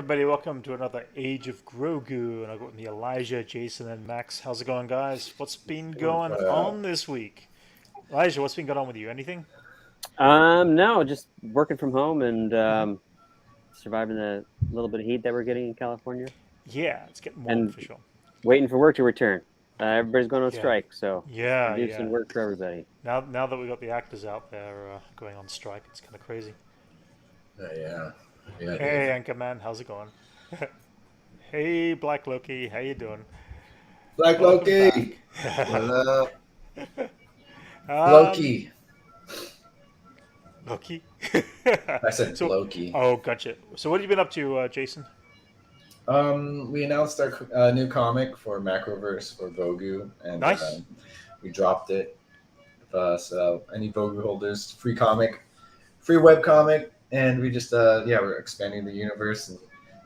everybody, welcome to another Age of Grogu, and I've got with me Elijah, Jason, and Max. How's it going, guys? What's been going on this week? Elijah, what's been going on with you? Anything? No, just working from home and surviving the little bit of heat that we're getting in California, Yeah, it's getting warm and for sure. waiting for work to return. Everybody's going on Yeah, strike, so yeah. reducing work for everybody. Now that we've got the actors out there going on strike, it's kind of crazy. Yeah. Hey, Anchorman, how's it going? Hey, Black Loki, how you doing? Black Welcome Loki. back. What up? Um, Loki. Loki. I said So, Loki. oh, gotcha. So, what have you been up to, Jason? We announced our new comic for Macroverse for Grogu, and Nice. we dropped it. So any Grogu holders, free comic, free web comic, and we just we're expanding the universe, and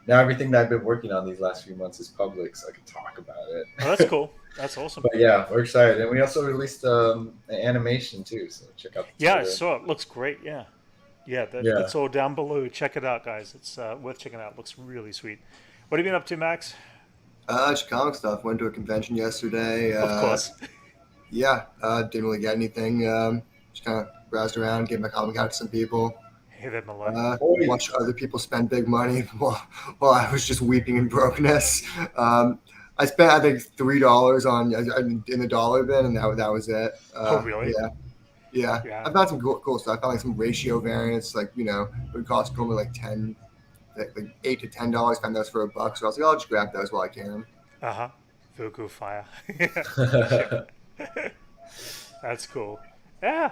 now everything that I've been working on these last few months is public, so I can talk about it. Oh, that's cool. That's awesome. But yeah, we're excited, and we also released an animation too. So check out. The Yeah, I trailer. saw it. Looks great. Yeah. Yeah. That's all down below. Check it out, guys. It's worth checking out. Looks really sweet. What have you been up to, Max? Just comic stuff. Went to a convention yesterday. Of course. Yeah, didn't really get anything. Just kind of browsed around, gave my comic out to some people. Hey there, my love. Watched other people spend big money while I was just weeping in brokenness. I spent, I think, $3 on in the dollar bin, and that was it. Oh, really? Yeah. Yeah. I found some cool stuff. I found like some ratio variants, like would cost normally like $8 to $10. Found those for $1, so I was like, I'll just grab those while I can. Grogu fire. That's cool. Yeah.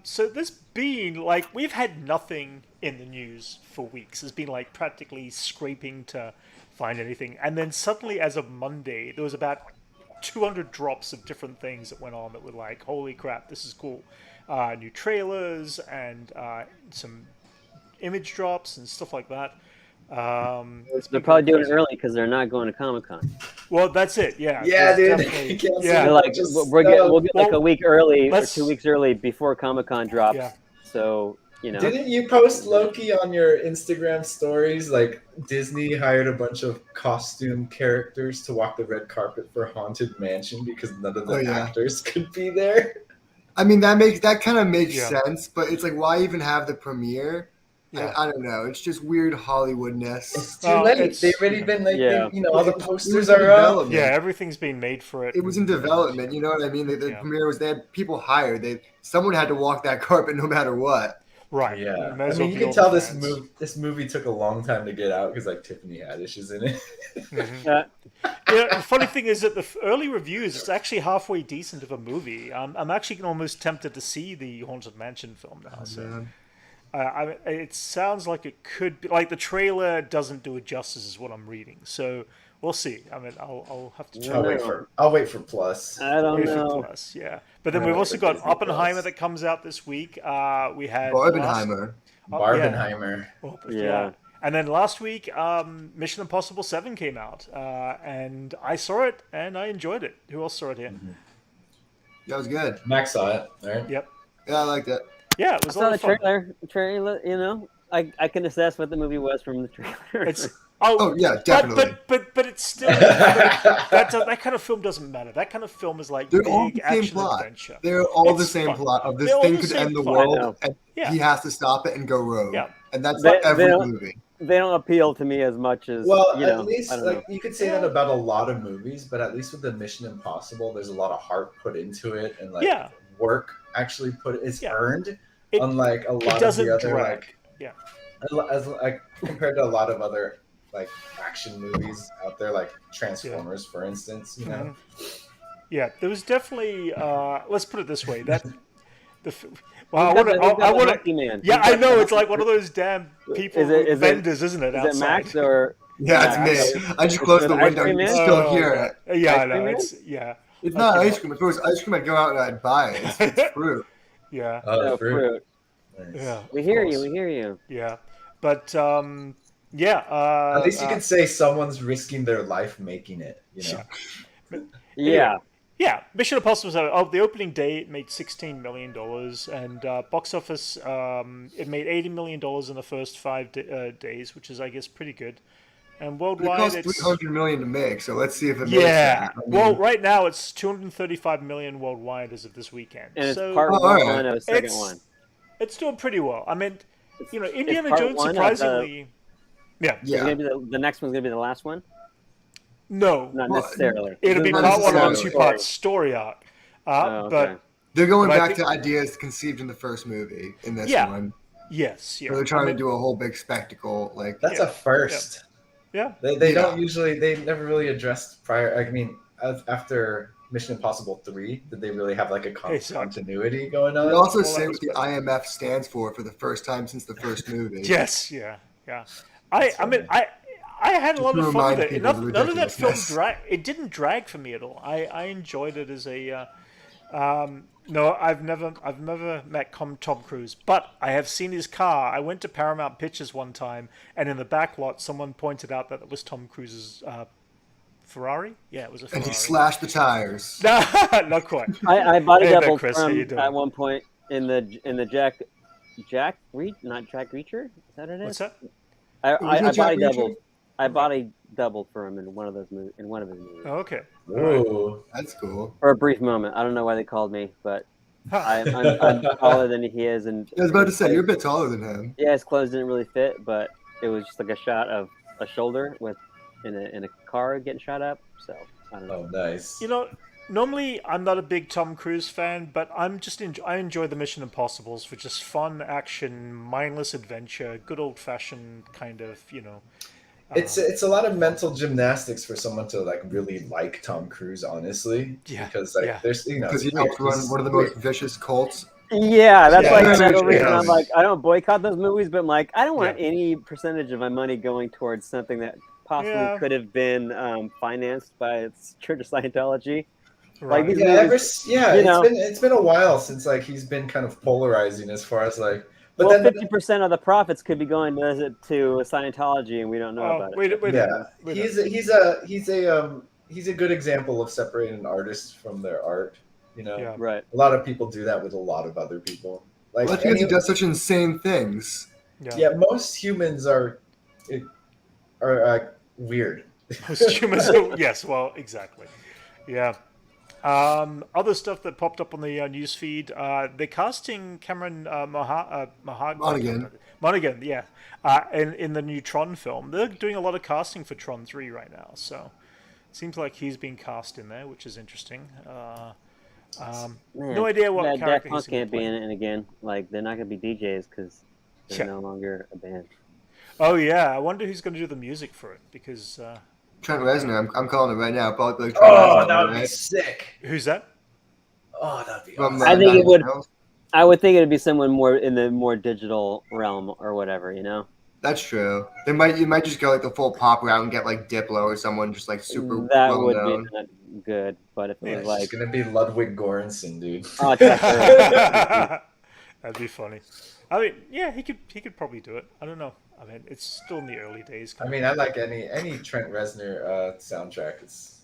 So there's been we've had nothing in the news for weeks. There's been practically scraping to find anything, and then suddenly, as of Monday, there was about 200 drops of different things that went on that were like, holy crap, this is cool. New trailers and some image drops and stuff like that. They're probably doing it early because they're not going to Comic-Con. Well, that's it. Yeah. Yeah, dude. Yeah. They're like, we'll get like a week early or 2 weeks early before Comic-Con drops. Yeah. So, Didn't you post Loki on your Instagram stories? Like Disney hired a bunch of costume characters to walk the red carpet for Haunted Mansion because none of the actors could be there. I mean, that kind of makes sense, but it's like, why even have the premiere? Yeah. I don't know. It's just weird Hollywoodness. It's too late. They've already been all the posters are up. Yeah, everything's been made for it. It was in development. You know what I mean? The premiere was, they had people hired. Someone had to walk that carpet no matter what. Right. Yeah. I mean, you can tell this movie took a long time to get out because Tiffany Haddish is in it. The funny thing is that the early reviews, it's actually halfway decent of a movie. I'm actually almost tempted to see the Haunted Mansion film now. It sounds like it could be the trailer doesn't do it justice, is what I'm reading. So we'll see. I mean, I'll have to check. I'll wait for Plus. I don't know. Plus, yeah. But then we've also got Oppenheimer that comes out this week. We had Barbenheimer. Yeah. And then last week, Mission Impossible 7 came out, and I saw it and I enjoyed it. Who else saw it here? Mm-hmm. Yeah, it was good. Max saw it, right? Yep. Yeah, I liked it. Yeah, it was a lot of fun. Trailer, I can assess what the movie was from the trailer. Yeah, definitely. But it's still that kind of film doesn't matter. That kind of film is like big action adventure. They're all the same plot of this thing could end the world, and he has to stop it and go rogue. Yeah. And that's not every movie. They don't appeal to me as much as at least you could say that about a lot of movies, but at least with the Mission Impossible, there's a lot of heart put into it and work actually it's earned. Unlike a lot of the other as compared to a lot of other action movies out there, like Transformers, for instance. Yeah, there was definitely. Let's put it this way: I Man. Yeah, I know it's like one of those damn people vendors, isn't it? Is it Max or? Yeah, it's me. I just closed the window. You can still hear it. Yeah, I know. It's not ice cream. If it was ice cream, I'd go out and I'd buy it. It's fruit. Yeah. Fruit. Nice. Yeah. We hear you. Yeah, but at least you can say someone's risking their life making it. Yeah. Yeah, Mission Impossible was the opening day. It made $16 million, and box office it made $80 million in the first 5 days, which is, I guess, pretty good. And It worldwide, costs it's 300 million to make, so let's see if it makes yeah. that. I mean, Well, right now it's 235 million worldwide as of this weekend. And it's So part all one right. of a second one. it's doing pretty well. I mean, It's, you know, it's Indiana part Jones one of surprisingly, yeah. Is it Yeah. gonna be the next one's gonna be the last one? No, Not Well, necessarily. it'll be Not part one of a necessarily. two-part story arc. Oh, okay. But They're going But I back think- to ideas conceived in the first movie in this Yeah. one. yes, yeah. Where they're trying I mean, to do a whole big spectacle. Like, That's Yeah. a first. yeah. They Yeah. don't usually. They never really addressed prior. I mean, after Mission Impossible 3, did they really have like a Exactly. continuity going on? they also Well, say that what was the good. IMF stands for the first time since the first movie. Yes, yeah. That's I mean, funny. I had a lot to of fun remind with it. people of the None of that film ridiculousness. it didn't drag for me at all. I enjoyed it as a. No, I've never met Tom Cruise, but I have seen his car. I went to Paramount Pictures one time, and in the back lot, someone pointed out that it was Tom Cruise's Ferrari. Yeah, it was a And Ferrari. he slashed the tires. Not quite. I body Hey there, doubled Chris, how you from doing? at one point in the not Jack Reacher. Is that what it is? What's that? I Jack body Reacher? doubled. I body doubled for him in one of those in one of his movies Oh, okay. All right. Ooh. That's cool. for a brief moment. I don't know why they called me, but Huh. I'm taller than he is, and I was about to say, you're a bit taller than him. yeah, his clothes didn't really fit, but it was just like a shot of a shoulder in a car getting shot up. So I don't know. Oh, nice. You know, normally I'm not a big Tom Cruise fan, but I enjoy the Mission Impossibles for just fun action, mindless adventure, good old fashioned kind of, you know. It's a lot of mental gymnastics for someone to like really like Tom Cruise, honestly. Yeah, Because like yeah. there's Because he it's weird. helped run one of the most vicious cults. Yeah, that's Yeah, why that's for no what reason it I'm is. like, I don't boycott those movies, but I'm like, I don't want Yeah. any percentage of my money going towards something that possibly Yeah. could have been financed by its Church of Scientology. Right. these Yeah, movies, you it's know. been a while since like he's been kind of polarizing as far as like. But Well, then 50% of the profits could be going to Scientology, and we don't know Oh, about it. wait a yeah, minute. Wait a he's a good example of separating an artist from their art. You know, Yeah. Right. a lot of people do that with a lot of other people. Like Well, that's because he any- does such insane things. yeah, most humans are weird. Most humans are- yes, well, exactly. Yeah. Other stuff that popped up on the news feed. They're casting Cameron Monaghan, yeah, in the new Tron film. They're doing a lot of casting for Tron 3 right now, so seems like he's being cast in there, which is interesting. Man, No idea what Daft character Punk he's going can't to be play. in it, and again, like they're not going to be DJs because they're Yeah. no longer a band. Oh yeah, I wonder who's going to do the music for it because Trent Reznor, I'm calling it right now. Probably like Trent Oh, Reznor, that would be right? sick. who's that? Oh, that'd be From, awesome. I think Nine it would- Inch Nails. I would think it'd be someone more in the more digital realm or whatever, you know. That's true. You might just go like the full pop route and get like Diplo or someone just like super That well would known. be not good, but if it Yeah, was it's like, just gonna be Ludwig Göransson, dude. oh, Tucker, That'd be funny. I mean, yeah, he could probably do it. I don't know. I mean, it's still in the early days. I mean, I like any Trent Reznor soundtrack. It's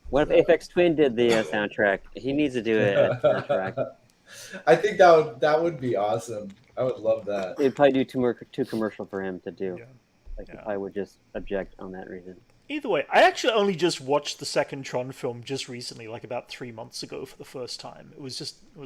what if Aphex Twin did the soundtrack? He needs to do a soundtrack. I think that would be awesome. I would love that. It'd probably do too commercial for him to do. Yeah. Like he Yeah. probably would just object on that reason. Either way, I actually only just watched the second Tron film just recently, like about 3 months ago for the first time. It was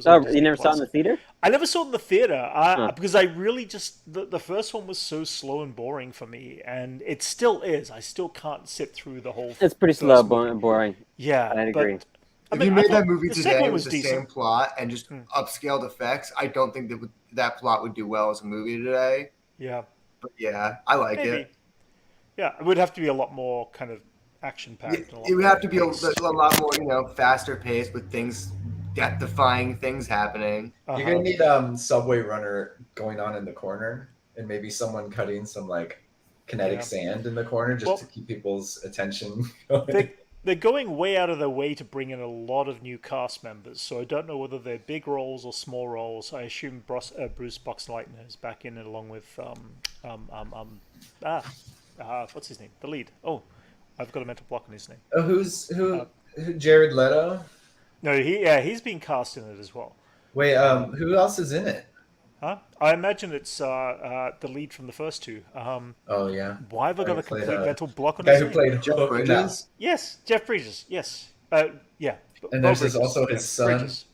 Oh, on you Disney never saw it Plus. in the theater? I never saw it in the theater Huh. because I really just the first one was so slow and boring for me, and it still is. I still can't sit through the whole. It's pretty first slow, movie. boring. Yeah, I'd agree. But, I If mean, you I made thought that movie the second today one with was the same decent. plot and just upscaled effects, I don't think that plot would do well as a movie today. Yeah, But yeah, I like maybe. it. Yeah, it would have to be a lot more kind of action packed. It would have to be a lot more, faster paced with things, death-defying things happening. You're gonna need Subway Runner going on in the corner, and maybe someone cutting some like kinetic Yeah. sand in the corner just Well, to keep people's attention going. They're going way out of their way to bring in a lot of new cast members, so I don't know whether they're big roles or small roles. I assume Bruce Boxleitner is back in it along with what's his name? The lead. Oh, I've got a mental block on his name. Oh, who? Jared Leto? No, he's been cast in it as well. Wait, who else is in it? Huh? I imagine it's the lead from the first two. Oh yeah. Why have I got a complete mental block on guy his who name? played Jeff Bridges? Yes, Jeff Bridges. Yes. Yeah. And Bo there's Bridges. also his son, Bridges.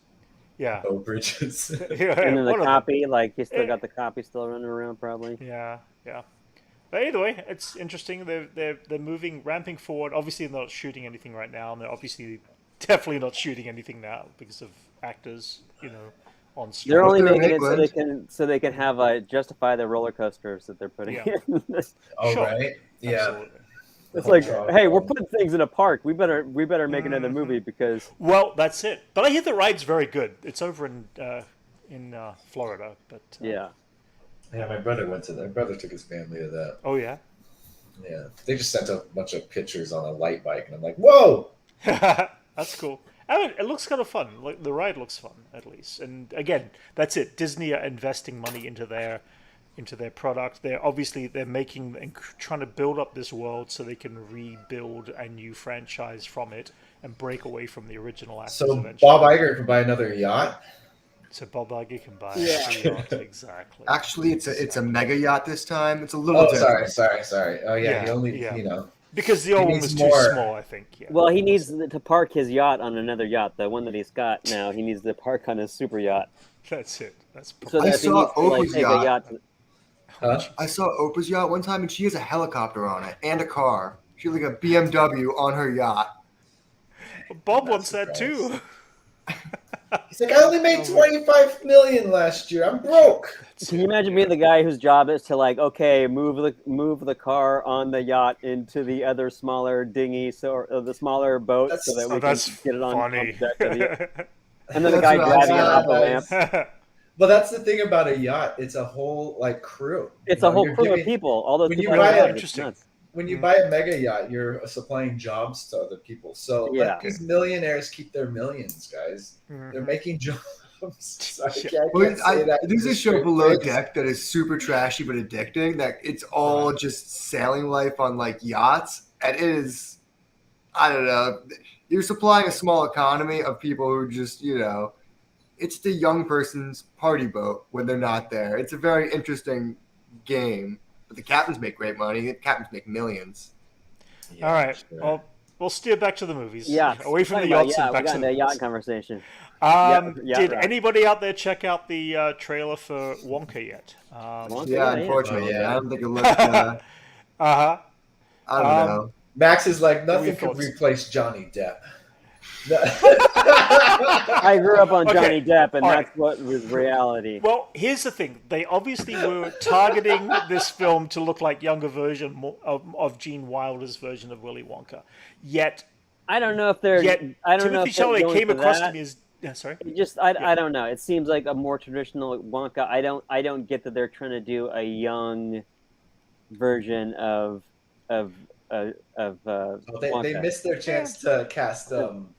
Yeah. Bo Bridges. Yeah. And then the one of them. copy, like he's still got the copy still running around, probably. Yeah. Yeah. But either way, it's interesting. They're moving, ramping forward. Obviously, they're not shooting anything right now, and they're obviously definitely not shooting anything now because of actors, on strike. They're only They're in making it England. so they can have justify the roller coasters that they're putting in. Oh Sure. right, yeah. Absolutely. It's like, hey, we're putting things in a park. We better make another movie because. Well, that's it. But I hear the ride's very good. It's over in Florida, but Yeah. Yeah, my brother went to that. My brother took his family to that. Oh yeah. Yeah, they just sent a bunch of pictures on a light bike, and I'm like, whoa! That's cool. I mean, it looks kind of fun. Like the ride looks fun, at least. And again, that's it. Disney are investing money into their product. They're making and trying to build up this world so they can rebuild a new franchise from it and break away from the original actors. So eventually. Bob Iger can buy another yacht. So Bob Iger can buy Yeah. a yacht, exactly. Actually, it's a mega yacht this time. It's a little different. Sorry. Oh yeah, Yeah, he only yeah. Because the old one was needs too more. small, I think. Yeah. Well, he needs to park his yacht on another yacht. The one that he's got now, he needs to park on his super yacht. That's it. That's So I that he saw needs to Oprah's take yacht. a yacht. Huh? I saw Oprah's yacht one time, and she has a helicopter on it and a car. She had like a BMW on her yacht. Bob Not wants that too. He's like, I only made 25 million last year. I'm broke. Can you imagine being the guy whose job is to move the car on the yacht into the other smaller dinghy, or the smaller boat, so that we can get it on funny. deck of the, and then the guy That's what I driving it saw, up the guys. ramp. But that's the thing about a yacht. It's a whole crew. It's You a know, whole you're crew of giving- people. All those when people you on buy the it- yacht, it's Interesting. nuts. When you buy a mega yacht, you're supplying jobs to other people. So Yeah. let these millionaires keep their millions, guys. They're making jobs. So I can't say that. There's a show Below Deck that is super trashy but addicting. That it's all just sailing life on like yachts, and it is, I don't know. You're supplying a small economy of people who just, it's the young person's party boat when they're not there. It's a very interesting game, but the captains make great money. The captains make millions. Yeah, All right. sure. Well, we'll steer back to the movies. Yeah, Away from the Talking about yachts and we back got to into the a yacht movies. conversation. Did right. anybody out there check out the trailer for Wonka yet? Wonka? Yeah, Yeah. unfortunately, Oh, yeah. I don't think it looked. Uh-huh. I don't know. Max is like, nothing thoughts? could replace Johnny Depp. I grew up on Okay. Johnny Depp, and All that's what was reality. Well, here's the thing. They obviously were targeting this film to look like younger version of Gene Wilder's version of Willy Wonka. Yet I don't know if they're. I don't know Timothy if they're Chalamet going came for across that. to me as... Yeah, sorry. It just I don't know. It seems like a more traditional Wonka. I don't get that they're trying to do a young version of They Wonka. missed their chance to cast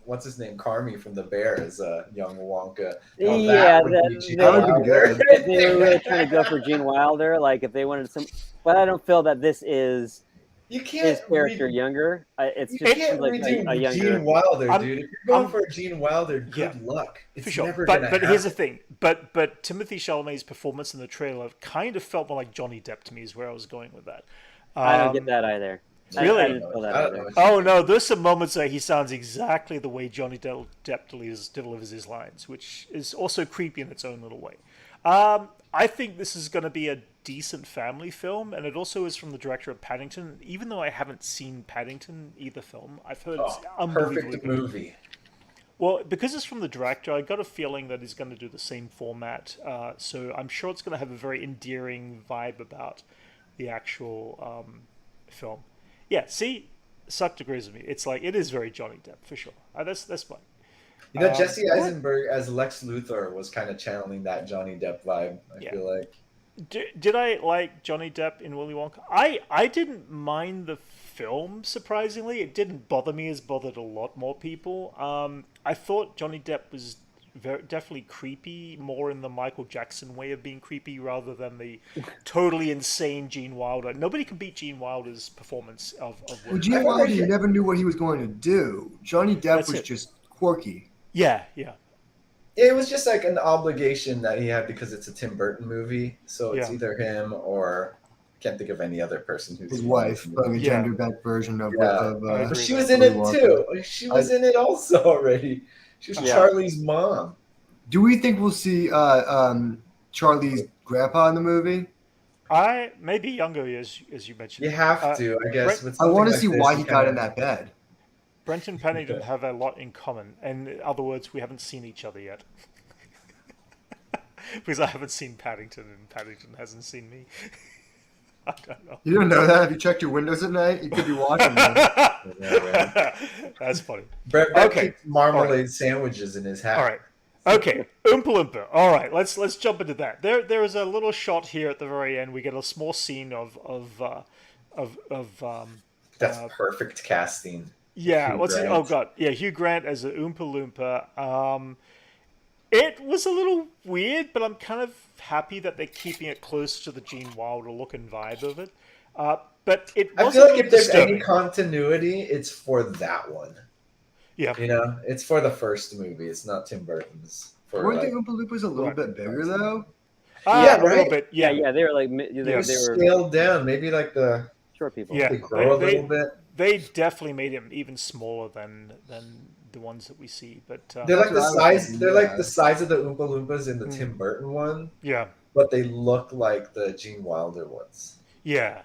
what's his name, Carmy from The Bear as a young Wonka. Now Yeah, would be Gene that would've been Wilder. good. If they were really trying to go for Gene Wilder, like if they wanted some, but I don't feel that this is You his can't character younger. It's You just can't like redo a younger. Gene Wilder, I'm- dude. If you're going I'm- for Gene Wilder, good Yeah. luck. It's For sure. never gonna But here's the happen. thing. But Timothy Chalamet's performance in the trailer kind of felt more like Johnny Depp to me is where I was going with that. I don't get that either. Really? I didn't feel that I don't either. know. Oh no, there's some moments where he sounds exactly the way Johnny Depp delivers his lines, which is also creepy in its own little way. I think this is going to be a decent family film, and it also is from the director of Paddington. Even though I haven't seen Paddington either film, I've heard it's unbelievably Perfect good. movie. Well, because it's from the director, I got a feeling that he's going to do the same format. So I'm sure it's going to have a very endearing vibe about the actual film. Yeah, see, Suck agrees with me. It's like it is very Johnny Depp for sure. That's fine. You know, Jesse Eisenberg as Lex Luthor was kind of channeling that Johnny Depp vibe. I feel like. Did I like Johnny Depp in Willy Wonka? I didn't mind the film, surprisingly. It didn't bother me as bothered a lot more people. I thought Johnny Depp was definitely creepy, more in the Michael Jackson way of being creepy rather than the totally insane Gene Wilder. Nobody can beat Gene Wilder's performance of Well, Willy Gene Wonka. Wilder, you never knew what he was going to do. Johnny Depp That's was it. just quirky. Yeah. It was just like an obligation that he had because it's a Tim Burton movie. So it's Yeah. either him or I can't think of any other person who's His wife, playing a gender bent version of. But she was in it too. She was in it also already. She was Charlie's mom. Do we think we'll see Charlie's grandpa in the movie? Maybe younger, as you mentioned. You have to, I guess. I want to see why he got in that bed. Brent and Paddington have a lot in common, and in other words, we haven't seen each other yet. Because I haven't seen Paddington, and Paddington hasn't seen me. I don't know. You don't know that? Have you checked your windows at night? You could be watching them. That's funny. Brett keeps marmalade sandwiches in his hat. All right. Okay, Oompa Loompa. All right, let's jump into that. There is a little shot here at the very end. We get a small scene of that's perfect casting. Yeah, oh god, yeah, Hugh Grant as an Oompa Loompa. It was a little weird, but I'm kind of happy that they're keeping it close to the Gene Wilder look and vibe of it. But it I feel like if there's any continuity, it's for that one. Yeah, it's for the first movie. It's not Tim Burton's. Weren't the Oompa Loompas a little bit bigger though? Yeah, right. A little bit. Yeah, they were like they were scaled down. Maybe like the short people. Yeah, they grow a little bit. They definitely made him even smaller than the ones that we see. But they're like the size. They're like the size of the Oompa Loompas in the Tim Burton one. Yeah, but they look like the Gene Wilder ones. Yeah.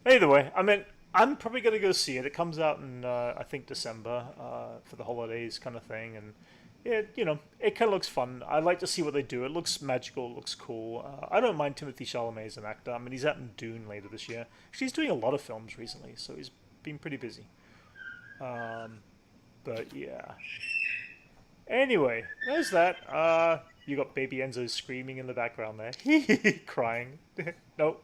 Either way, I mean, I'm probably going to go see it. It comes out in, I think, December for the holidays kind of thing. And, it kind of looks fun. I like to see what they do. It looks magical. It looks cool. I don't mind Timothée Chalamet as an actor. I mean, he's out in Dune later this year. Actually, he's doing a lot of films recently, so he's been pretty busy. But, yeah. Anyway, there's that. You got Baby Enzo screaming in the background there. Crying. Nope.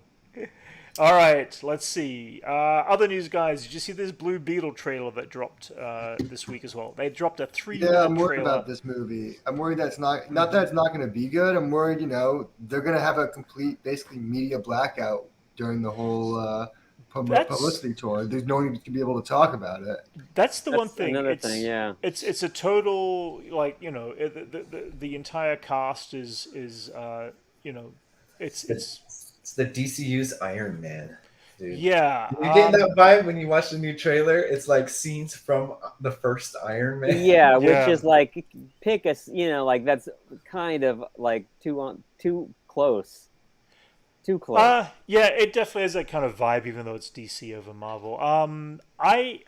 All right, let's see. Other news, guys. Did you see this Blue Beetle trailer that dropped this week as well? They dropped a 3-minute trailer. Yeah, I'm worried about this movie. I'm worried that it's not that it's not going to be good. I'm worried, they're going to have a complete, basically, media blackout during the whole publicity tour. There's no one to be able to talk about it. That's one thing. Another thing, yeah. It's a total, like, the entire cast is it's the DCU's Iron Man, dude. Yeah. You get that vibe when you watch the new trailer? It's like scenes from the first Iron Man. Yeah, which is like, pick a, like that's kind of like too close. Too close. Yeah, it definitely has that kind of vibe, even though it's DC over Marvel. I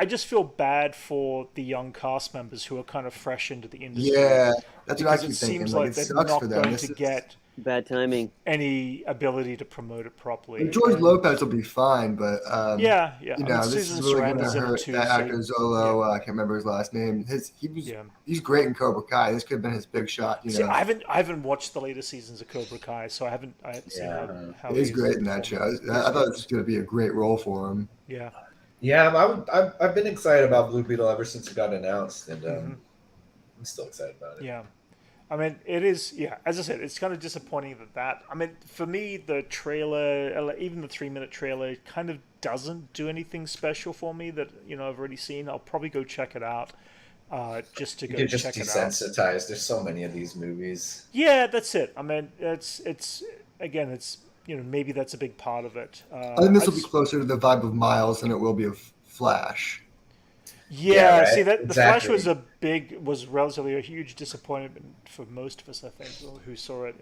just feel bad for the young cast members who are kind of fresh into the industry. Yeah, that's what I keep thinking. It seems like they're not going to get bad timing, any ability to promote it properly. George Lopez will be fine, but yeah. This is really going to hurt that actor Zolo. I can't remember his last name. He's great in Cobra Kai. This could have been his big shot. See, I haven't watched the later seasons of Cobra Kai, so I haven't seen how he's great in that show. I thought it was going to be a great role for him. Yeah, I've been excited about Blue Beetle ever since it got announced, and I'm still excited about it. Yeah. I mean, it is, as I said, it's kind of disappointing that I mean, for me, the trailer, even the 3-minute trailer, kind of doesn't do anything special for me that, I've already seen. I'll probably go check it out just to go check it out. You're just desensitized. There's so many of these movies. Yeah, that's it. I mean, it's maybe that's a big part of it. I think this will be closer to the vibe of Miles than it will be of Flash. Yeah, right? See that the Flash was relatively a huge disappointment for most of us, I think, who saw it.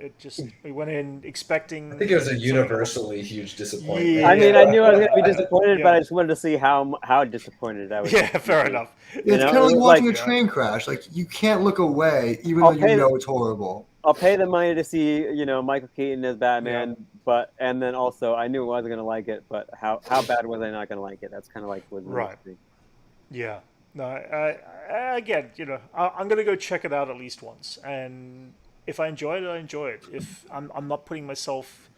We went in expecting. I think it was a universally huge disappointment. Yeah. I mean, I knew I was going to be disappointed, but I just wanted to see how disappointed I was. Yeah, fair enough. It's kind of like watching a train crash. Like, you can't look away, even though you know it's horrible. I'll pay the money to see, Michael Keaton as Batman, and then also I knew I wasn't going to like it, but how bad was I not going to like it? That's kind of like what right. Yeah. No, again, I'm going to go check it out at least once, and if I enjoy it, I enjoy it. If I'm not putting myself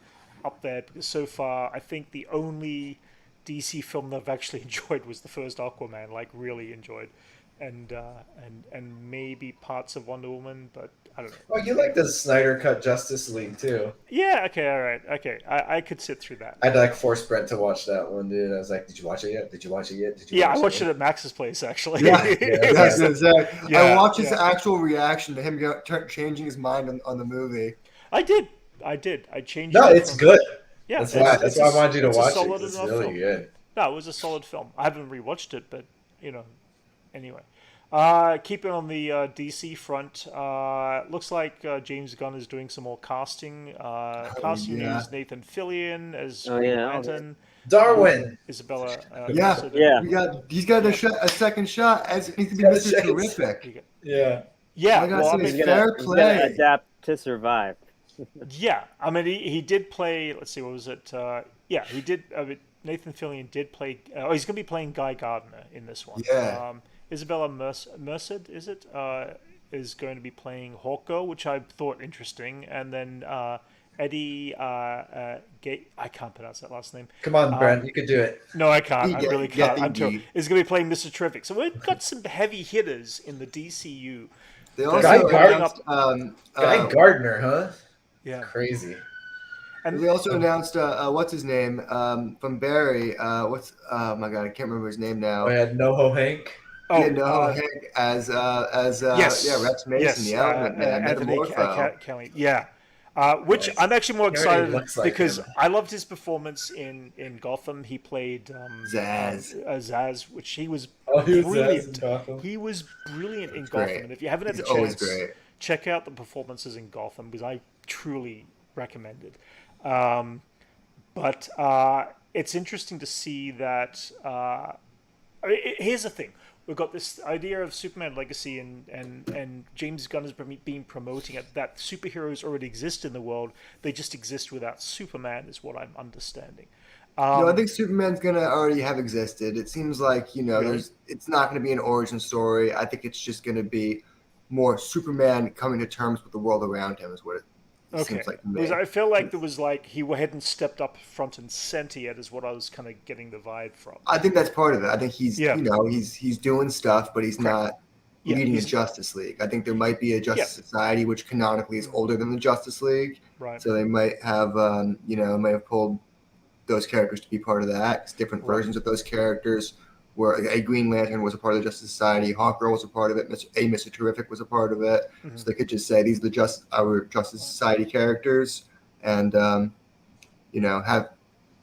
up there, because so far I think the only DC film that I've actually enjoyed was the first Aquaman, like really enjoyed, and maybe parts of Wonder Woman, but I don't know. Oh, you like the Snyder Cut Justice League too? Yeah. Okay. All right. Okay. I could sit through that. I'd like force Brent to watch that one, dude. I was like, "Did you watch it yet? Did you watch it yet? Did you?" Yeah, I watched it at Max's place actually. Yeah, Yeah, I watched his actual reaction to him changing his mind on the movie. I did. I changed. No, it's good. Yeah, that's why I wanted you to watch it. It's really film. good. No, it was a solid film. I haven't rewatched it, but anyway. Keeping on the DC front, looks like James Gunn is doing some more casting. Casting news: Nathan Fillion as Green Lantern. Darwin. Isabella. He's got a second shot as he needs to be Mr. Terrific. Yeah. Yeah. Well, he's gonna adapt to survive. Yeah, I mean, he did play. Let's see, what was it? Yeah, he did. Nathan Fillion did play. He's going to be playing Guy Gardner in this one. Yeah. Isabella Merced, is it? Is going to be playing Hawkgirl, which I thought interesting, and then Eddie I can't pronounce that last name. Come on, Brent, you could do it. No, I can't. I really can't. Is going to be playing Mr. Terrific. So we've got some heavy hitters in the DCU. They also Guy Gardner, huh? Yeah, crazy. And they also announced what's his name from Barry. Oh my god, I can't remember his name now. Oh, yeah, NoHo Hank. Hank as Rex Mason, the Element Man, Anthony Kelly. Yeah. Which I'm actually more excited because I loved his performance in Gotham. He played Zaz, which he was brilliant. He was brilliant in Gotham. And if you haven't had the chance, check out the performances in Gotham because I truly recommend it. But it's interesting to see that. Here's the thing. We've got this idea of Superman Legacy, and James Gunn has been promoting it, that superheroes already exist in the world. They just exist without Superman, is what I'm understanding. I think Superman's going to already have existed. It seems like, it's not going to be an origin story. I think it's just going to be more Superman coming to terms with the world around him is what it seems like to me. Because I feel like there was he hadn't stepped up front and center yet, is what I was kind of getting the vibe from. I think that's part of it. I think he's he's doing stuff, but he's not leading a Justice League. I think there might be a Justice Society, which canonically is older than the Justice League. Right. So they might have might have pulled those characters to be part of that. It's different versions of those characters. Where a Green Lantern was a part of the Justice Society, Hawkgirl was a part of it, Mr. Terrific was a part of it. Mm-hmm. So they could just say these are our Justice Society characters, and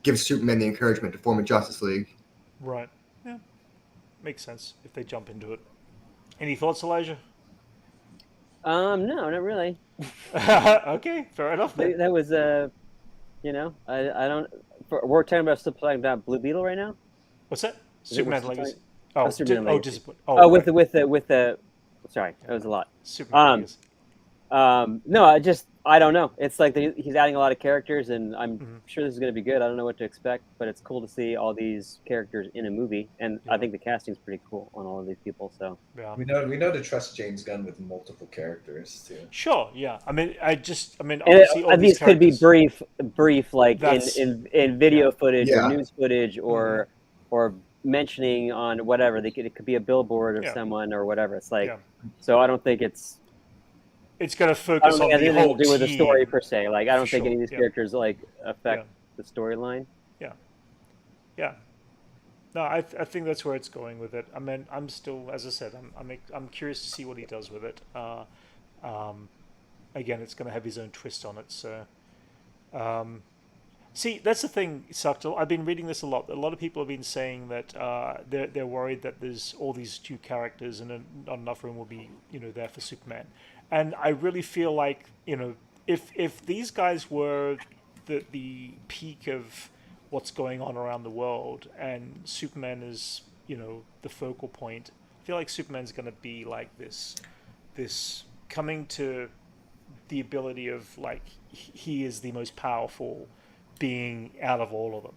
give Superman the encouragement to form a Justice League. Right. Yeah. Makes sense if they jump into it. Any thoughts, Elijah? No, not really. Okay, fair enough. That was I don't. We're talking about Blue Beetle right now. What's that? Superman Legacy. Superman Legacy. Discipline. With the. Sorry, that was a lot. Superman Legacy. No, I don't know. It's like he's adding a lot of characters, and I'm sure this is going to be good. I don't know what to expect, but it's cool to see all these characters in a movie, and I think the casting's pretty cool on all of these people. So we know to trust James Gunn with multiple characters too. Sure, yeah. I mean, obviously all these could be brief, like in video footage or news footage or mentioning on whatever. It could be a billboard of someone or whatever. It's like, so I don't think it's going to focus on the whole to do with the story per se. Like I don't think any of these characters affect the storyline. Yeah. No, I think that's where it's going with it. I mean, I'm still, as I said, I'm curious to see what he does with it. Again, it's going to have his own twist on it. So, see, that's the thing, Sucktel. I've been reading this a lot. A lot of people have been saying that they're worried that there's all these new characters and not enough room will be there for Superman. And I really feel like if these guys were the peak of what's going on around the world, and Superman is the focal point, I feel like Superman's going to be like this coming to the ability of he is the most powerful being out of all of them,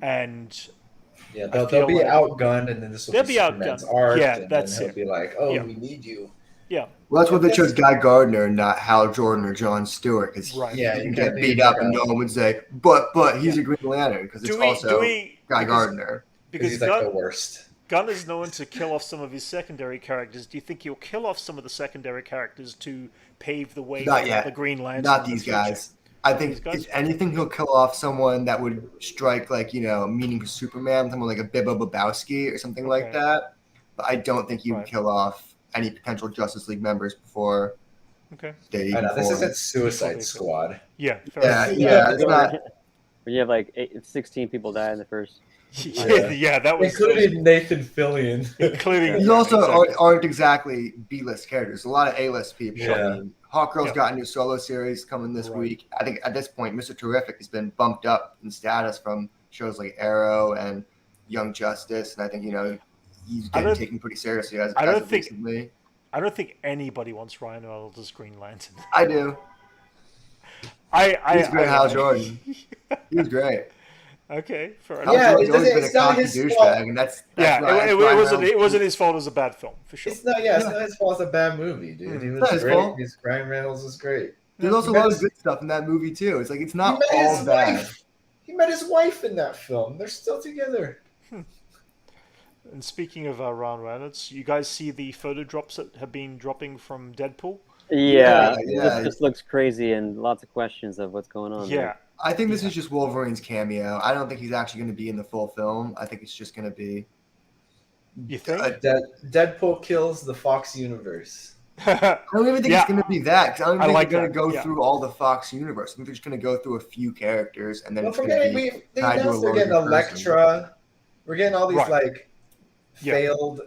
and they'll be outgunned, and then this will be Superman's arc. Yeah, that's it. He'll be like, "Oh, we need you." Yeah. Well, that's what they chose Guy Gardner, not Hal Jordan or John Stewart, because you can get beat up and no one would say, "But he's a Green Lantern," because it's also Guy Gardner. Because he's like the worst. Gunn is known to kill off some of his secondary characters. Do you think he'll kill off some of the secondary characters to pave the way for the Green Lantern? Not these guys. I think if anything, he'll kill off someone that would strike, like, meaning for Superman, someone like a Bibbo Babowski or something like that. But I don't think he would kill off any potential Justice League members before. Okay. This isn't Suicide Squad. Yeah. It's not. When you have 16 people die in the first. That was including Nathan Fillion. Including these also aren't exactly B-list characters. A lot of A-list people. Yeah. I mean, Hawkgirl's got a new solo series coming this week. I think at this point, Mr. Terrific has been bumped up in status from shows like Arrow and Young Justice, and I think he's getting taken pretty seriously as of recently. I don't think anybody wants Ryan Reynolds as Green Lantern. I do. He's great, Hal Jordan. He was great. Okay, fair enough. Yeah, it's not his fault. And it wasn't his fault. It was a bad film for sure. It's not his fault. It's a bad movie, dude. He was great. Ryan Reynolds was great. There's also a lot of good stuff in that movie too. It's like it's not all bad. He met his wife in that film. They're still together. And speaking of Ryan Reynolds, you guys see the photo drops that have been dropping from Deadpool? Yeah. This just looks crazy and lots of questions of what's going on. Yeah. There. I think this is just Wolverine's cameo. I don't think he's actually going to be in the full film. I think it's just going to be. You think? Deadpool kills the Fox universe. I don't even think it's going to be that. Because I don't think they're going to go through all the Fox universe. I think they're just going to go through a few characters and then it's going to be tied to a we're getting Elektra. We're getting all these failed.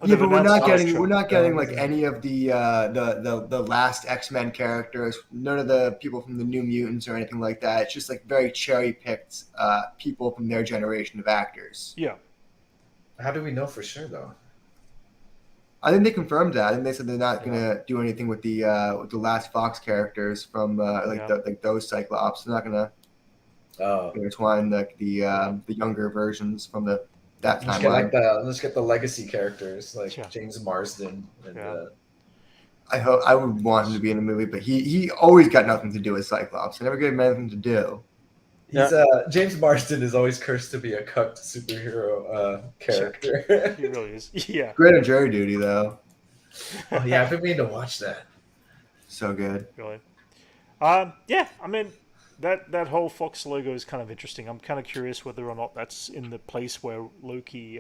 But we're not getting like any of the last X-Men characters. None of the people from the New Mutants or anything like that. It's just like very cherry picked people from their generation of actors. Yeah. How do we know for sure though? I think they confirmed that. I think they said they're not going to do anything with the last Fox characters from those Cyclops. They're not going to intertwine the younger versions from that timeline. Let's get the legacy characters like James Marsden. And, I would want him to be in the movie, but he always got nothing to do with Cyclops. I never gave him anything to do. James Marsden is always cursed to be a cucked superhero character. He really is. Yeah. Great on jury duty though. Oh yeah, I've been meaning to watch that. So good. Really. I mean. That whole Fox logo is kind of interesting. I'm kind of curious whether or not that's in the place where Loki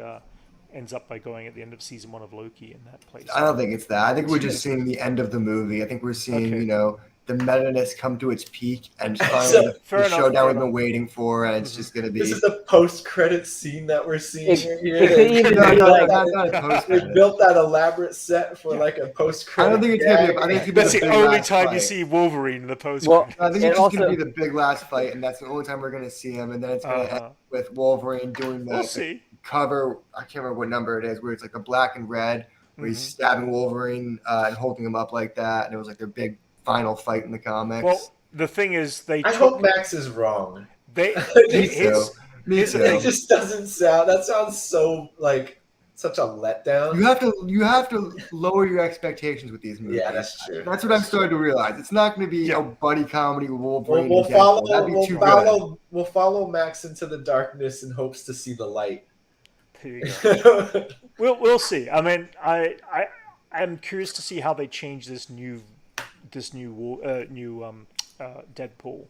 ends up by going at the end of season 1 of Loki in that place. I don't think it's that. I think we're just seeing the end of the movie. I think we're seeing, the meta-ness come to its peak and finally the showdown we've been waiting for, and it's just going to be... This is the post-credit scene that we're seeing here. They built that elaborate set for like a post-credit. I don't think it's going to be... I think it's gonna be that's the only time you see Wolverine in the post-credit. I think it's just going to be the big last fight, and that's the only time we're going to see him, and then it's going to end with Wolverine doing the cover, I can't remember what number it is, where it's like a black and red, where he's stabbing Wolverine and holding him up like that, and it was like their big final fight in the comics. Well, the thing is, I hope Max is wrong. Me too. It just doesn't sound. That sounds so like such a letdown. You have to lower your expectations with these movies. Yeah, that's true. That's what I'm starting to realize. It's not going to be a buddy comedy with Wolverine. We'll follow Max into the darkness in hopes to see the light. There you go. We'll see. I mean, I'm curious to see how they change this new Deadpool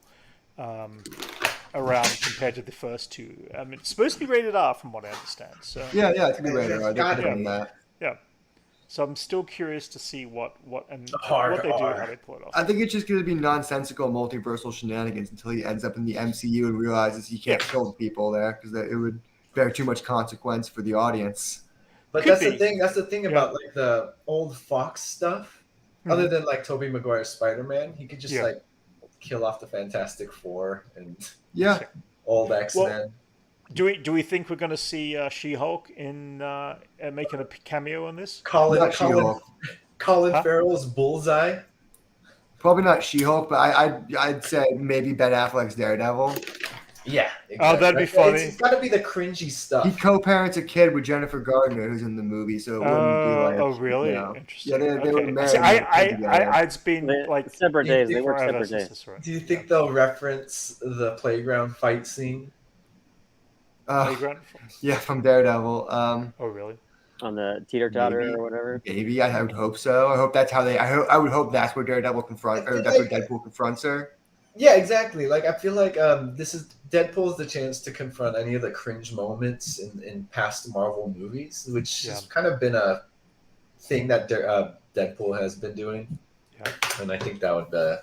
around compared to the first two. I mean, it's supposed to be rated R from what I understand. So yeah, it's gonna be rated R. Yeah. So I'm still curious to see what they do, how they pull it off. I think it's just gonna be nonsensical multiversal shenanigans until he ends up in the MCU and realizes he can't kill people there because it would bear too much consequence for the audience. But that's the thing. That's the thing about like the old Fox stuff. Other than like Tobey Maguire's Spider-Man, he could just like kill off the Fantastic Four and old X-Men. Well, do we think we're going to see She-Hulk in making a cameo on this? Colin Farrell's Bullseye. Probably not She-Hulk, but I'd say maybe Ben Affleck's Daredevil. Yeah. Exactly. Oh, that'd be funny. It's got to be the cringy stuff. He co-parents a kid with Jennifer Gardner, who's in the movie, so it wouldn't be like. Oh, really? Interesting. Yeah, they were married. See, it's been like separate days. They work separate days. Do you think they'll reference the playground fight scene? Yeah, from Daredevil. Oh, really? On the teeter-totter or whatever? Maybe. I would hope so. I hope that's how they... I would hope that's where Daredevil confronts... Or that's where Deadpool confronts her. Yeah, exactly. Like, I feel like this is... Deadpool's the chance to confront any of the cringe moments in past Marvel movies, which has kind of been a thing that Deadpool has been doing. Yeah. And I think that would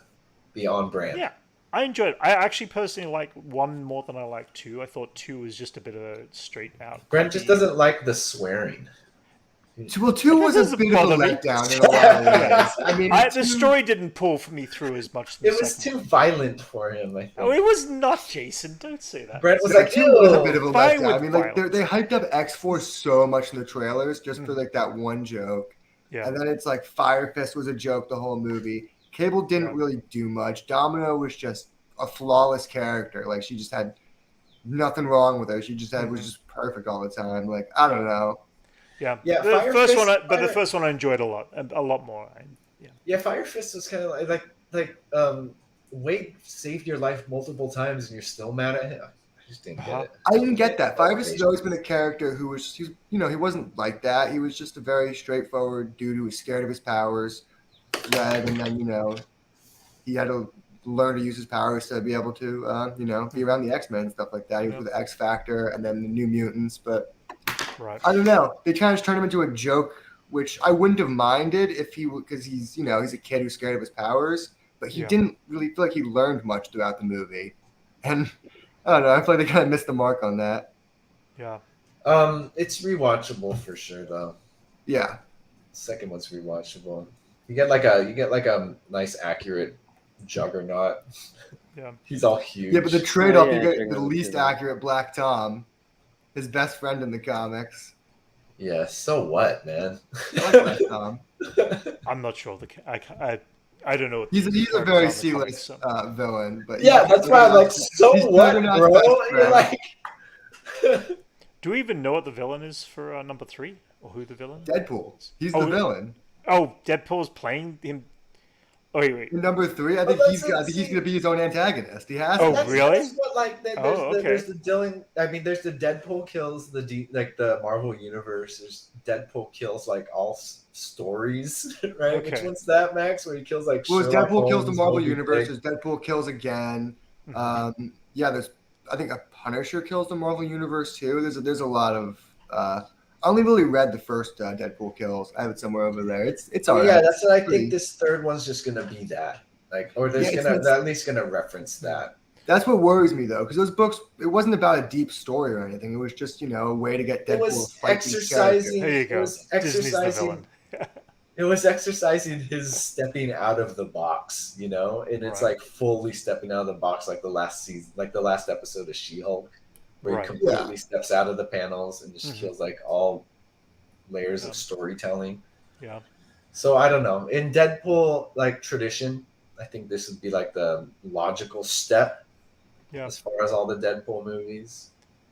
be on brand. Yeah. I enjoyed it. I actually personally like 1 more than I like 2. I thought 2 was just a bit of a straight out. Brent just doesn't like the swearing. Well, 2 was a bit of a letdown in a lot of ways. I mean, the story didn't pull me through as much. It was too violent for him, I think. Oh, it was not, Jason. Don't say that. Brent was like, 2 was a bit of a letdown. I mean, like, they hyped up X-Force so much in the trailers just for, like, that one joke. Yeah. And then it's like Fire Fist was a joke the whole movie. Cable didn't really do much. Domino was just a flawless character. Like, she just had nothing wrong with her. She just was just perfect all the time. Like, I don't know. Yeah. The first one, but the first one I enjoyed a lot more. Fire Fist was kind of like Wade saved your life multiple times and you're still mad at him. I just didn't get it. I didn't get that. Fire Fist has always been a character who was, he wasn't like that. He was just a very straightforward dude who was scared of his powers, and then he had to learn to use his powers to be able to be around the X-Men and stuff like that. He was with the X Factor and then the New Mutants, but. Right. I don't know. They trying to turn him into a joke, which I wouldn't have minded if because he's a kid who's scared of his powers, but he didn't really feel like he learned much throughout the movie. And I don't know. I feel like they kind of missed the mark on that. Yeah. It's rewatchable for sure, though. Yeah. Second one's rewatchable. You get like a nice accurate Juggernaut. Yeah. He's all huge. Yeah, but the trade-off, you get the least accurate Black Tom. His best friend in the comics. Yeah, so what, man? I like Black Tom. I'm not sure. I don't know. He's a very C-list villain, but that's why I'm like, so what, bro? You're like, do we even know what the villain is for number 3, or who the villain? Deadpool. He's the villain. Oh, Deadpool's playing him. Oh, wait. In number 3, I think he's going to be his own antagonist. He has. Oh, really? That's what, there's the Dylan. I mean, there's the Deadpool kills the Marvel universe. There's Deadpool kills like all stories, right? Okay. Which one's that, Max? Where he kills like. Well, Deadpool kills the Marvel universe. There's Deadpool kills again. There's I think a Punisher kills the Marvel universe too. There's a lot of. I only really read the first Deadpool kills. I have it somewhere over there. It's all right. Yeah, that's what I think. This third one's just gonna be that, they're at least gonna reference that. That's what worries me though, because those books, it wasn't about a deep story or anything. It was just a way to get Deadpool. It was exercising. There you go. It was exercising. It was exercising his stepping out of the box, and it's like fully stepping out of the box, like the last season, like the last episode of She-Hulk. Where he completely steps out of the panels and just kills like all layers of storytelling. Yeah. So I don't know. In Deadpool like tradition, I think this would be like the logical step. Yeah. As far as all the Deadpool movies.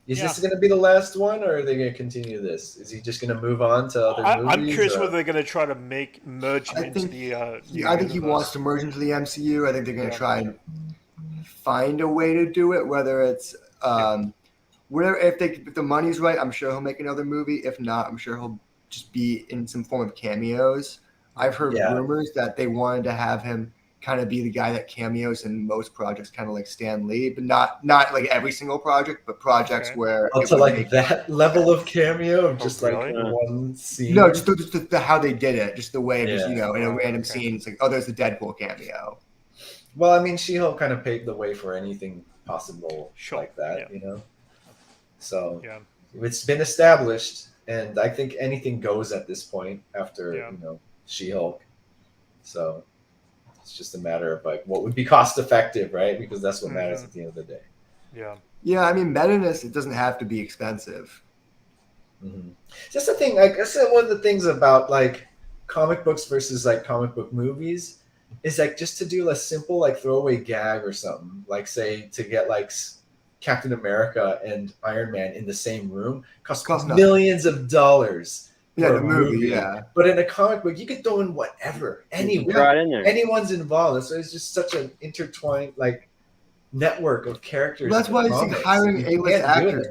Is this going to be the last one, or are they going to continue this? Is he just going to move on to other movies? I'm curious whether they're going to try to merge him into the. I think he wants to merge into the MCU. I think they're going to try and find a way to do it, whether it's. Whatever, if the money's right, I'm sure he'll make another movie. If not, I'm sure he'll just be in some form of cameos. I've heard rumors that they wanted to have him kind of be the guy that cameos in most projects, kind of like Stan Lee, but not like every single project, but projects where to like that level of cameo of just like one scene. No, just the how they did it, just the way it just in a random scene. It's like, oh, there's the Deadpool cameo. Well, I mean, She-Hulk kind of paved the way for anything possible like that, So it's been established, and I think anything goes at this point after She-Hulk. So it's just a matter of like what would be cost effective, right? Because that's what matters at the end of the day. Yeah. Yeah, I mean, meta-ness, it doesn't have to be expensive. Mm-hmm. Just the thing, like I said, one of the things about like comic books versus like comic book movies is like just to do a simple like throwaway gag or something, like say to get like Captain America and Iron Man in the same room costs millions of dollars. Yeah, the movie, yeah. But in a comic book, you could throw in whatever, anywhere, anyone's involved. So it's just such an intertwined, like network of characters. Well, that's why I think hiring A-list actors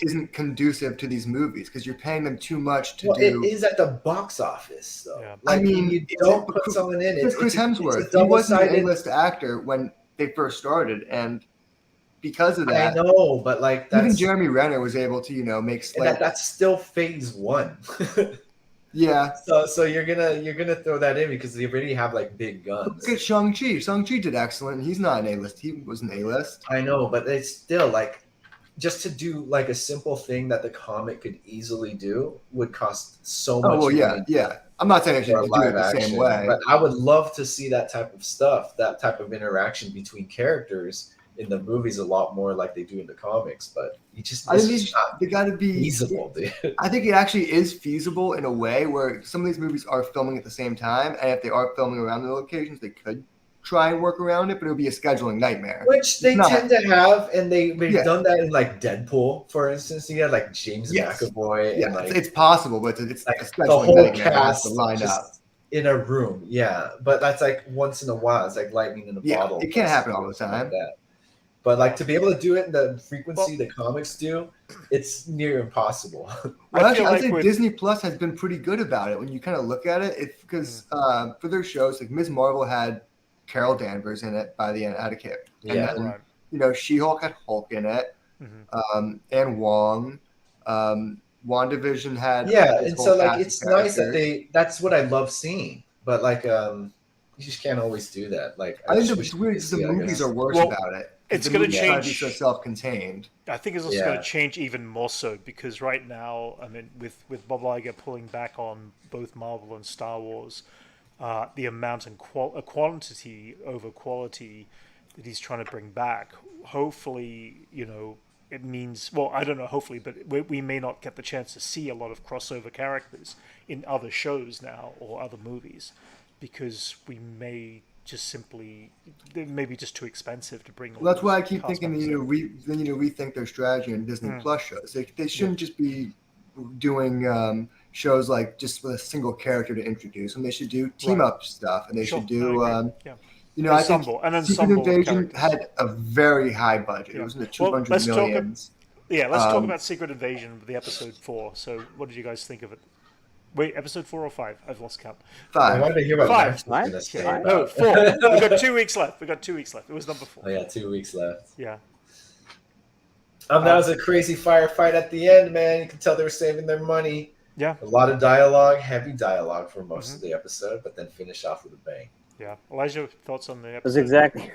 isn't conducive to these movies, because you're paying them too much to do. It is at the box office, though. Yeah. Like, you don't put someone in. It's Chris Hemsworth. He wasn't an A-list actor when they first started, and because of that, I know, but like even Jeremy Renner was able to, make. That's still phase 1. Yeah. So you're gonna throw that in because they already have like big guns. Look at Shang-Chi. Shang-Chi did excellent. He's not an A-list. He was an A-list. I know, but it's still like, just to do like a simple thing that the comic could easily do would cost so much. Oh well, yeah. I'm not saying I should do it the same way, but I would love to see that type of stuff, that type of interaction between characters in the movies a lot more like they do in the comics. But they got to be feasible, dude. I think it actually is feasible in a way where some of these movies are filming at the same time, and if they are filming around the locations, they could try and work around it, but it would be a scheduling nightmare. Which they tend to have, and they've done that in like Deadpool, for instance. You had like James McAvoy. Yeah, and like, it's possible, but it's like a the scheduling whole nightmare cast to line up in a room. Yeah, but that's like once in a while. It's like lightning in a bottle. It can't happen all the time. Like that. But like to be able to do it in the frequency the comics do, it's near impossible. Well, actually, I'd say Disney Plus has been pretty good about it. When you kind of look at it, it's because for their shows, like Ms. Marvel had Carol Danvers in it by the end out of Kip. And then, She-Hulk had Hulk in it, and Wong. WandaVision had and so like it's nice that that's what I love seeing. But like you just can't always do that. Like I think the movies are worse about it. It's going to change. Be so self-contained. I think it's also going to change even more so because right now, I mean, with Bob Iger pulling back on both Marvel and Star Wars, the amount and quantity over quality that he's trying to bring back, hopefully, it means, well, I don't know, hopefully, but we may not get the chance to see a lot of crossover characters in other shows now or other movies because we may just simply, they may be just too expensive to bring. Well, that's why I keep thinking, rethink their strategy in Disney Plus shows. They shouldn't just be doing shows like just with a single character to introduce them. They should do team up stuff, and they should do. I think Secret Invasion had a very high budget. It was in the 200 millions. Let's talk about Secret Invasion, the episode 4. So, what did you guys think of it? Wait, episode 4 or 5? I've lost count. 5. I wanted to hear about 5. No, 4. We've got 2 weeks left. It was number 4. Oh yeah, 2 weeks left. Yeah. That was a crazy firefight at the end, man. You can tell they were saving their money. Yeah. A lot of dialogue, heavy dialogue for most of the episode, but then finish off with a bang. Yeah. Elijah, thoughts on the episode? It was exactly.